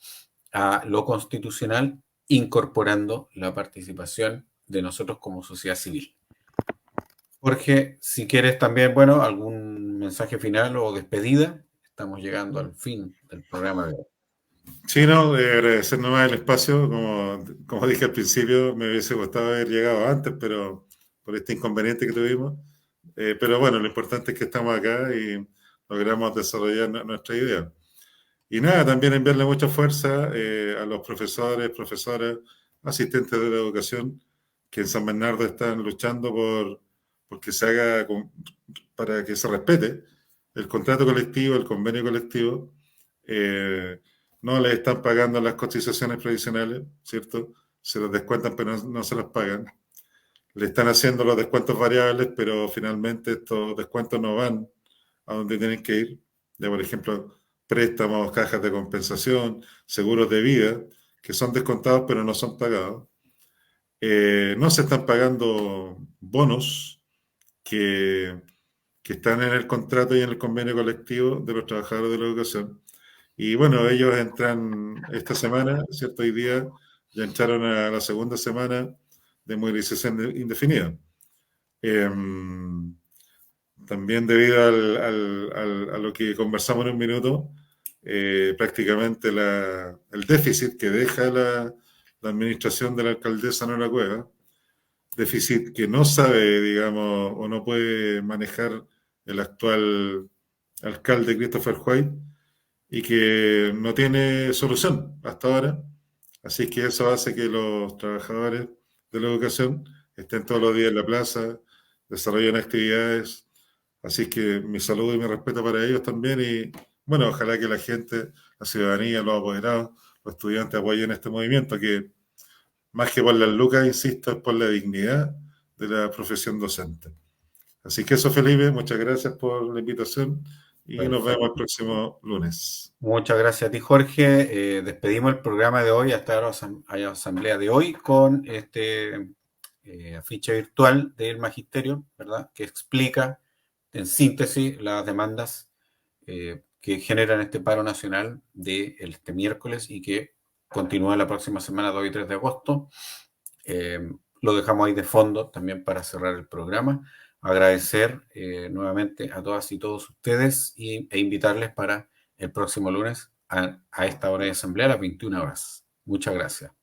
a lo constitucional, incorporando la participación de nosotros como sociedad civil. Jorge, si quieres también, bueno, algún mensaje final o despedida, estamos llegando al fin del programa de hoy. Sí, no, agradecer nomás el espacio. Como dije al principio, me hubiese gustado haber llegado antes, pero por este inconveniente que tuvimos. Pero bueno, lo importante es que estamos acá y logramos desarrollar nuestra idea. Y nada, también enviarle mucha fuerza a los profesores, profesoras, asistentes de la educación, que en San Bernardo están luchando por que se haga, para que se respete el contrato colectivo, el convenio colectivo. No les están pagando las cotizaciones provisionales, ¿cierto? Se los descuentan, pero no se las pagan. Le están haciendo los descuentos variables, pero finalmente estos descuentos no van a donde tienen que ir. Ya, por ejemplo, préstamos, cajas de compensación, seguros de vida, que son descontados pero no son pagados. No se están pagando bonos que, que están en el contrato y en el convenio colectivo de los trabajadores de la educación. Y bueno, ellos entran esta semana, ¿cierto? Hoy día ya entraron a la segunda semana de movilización indefinida. Eh, También debido a lo que conversamos en un minuto, prácticamente el déficit que deja la administración de la alcaldesa Nora Cueva, déficit que no sabe, digamos, o no puede manejar el actual alcalde Christopher White y que no tiene solución hasta ahora. Así que eso hace que los trabajadores de la educación estén todos los días en la plaza, desarrollen actividades. Así que mi saludo y mi respeto para ellos también. Y bueno, ojalá que la gente, la ciudadanía, los apoderados, los estudiantes apoyen este movimiento que más que por las lucas, insisto, es por la dignidad de la profesión docente. Así que eso, Felipe, muchas gracias por la invitación y nos vemos el Perfecto. próximo lunes. Muchas gracias a ti, Jorge. Despedimos el programa de hoy, hasta la asamblea de hoy, con este afiche virtual del magisterio, ¿verdad? Que explica en síntesis las demandas que generan este paro nacional de este miércoles y que continúa la próxima semana, 2 y 3 de agosto. Lo dejamos ahí de fondo también para cerrar el programa. Agradecer nuevamente a todas y todos ustedes e invitarles para el próximo lunes a esta hora de asamblea a las 21 horas. Muchas gracias.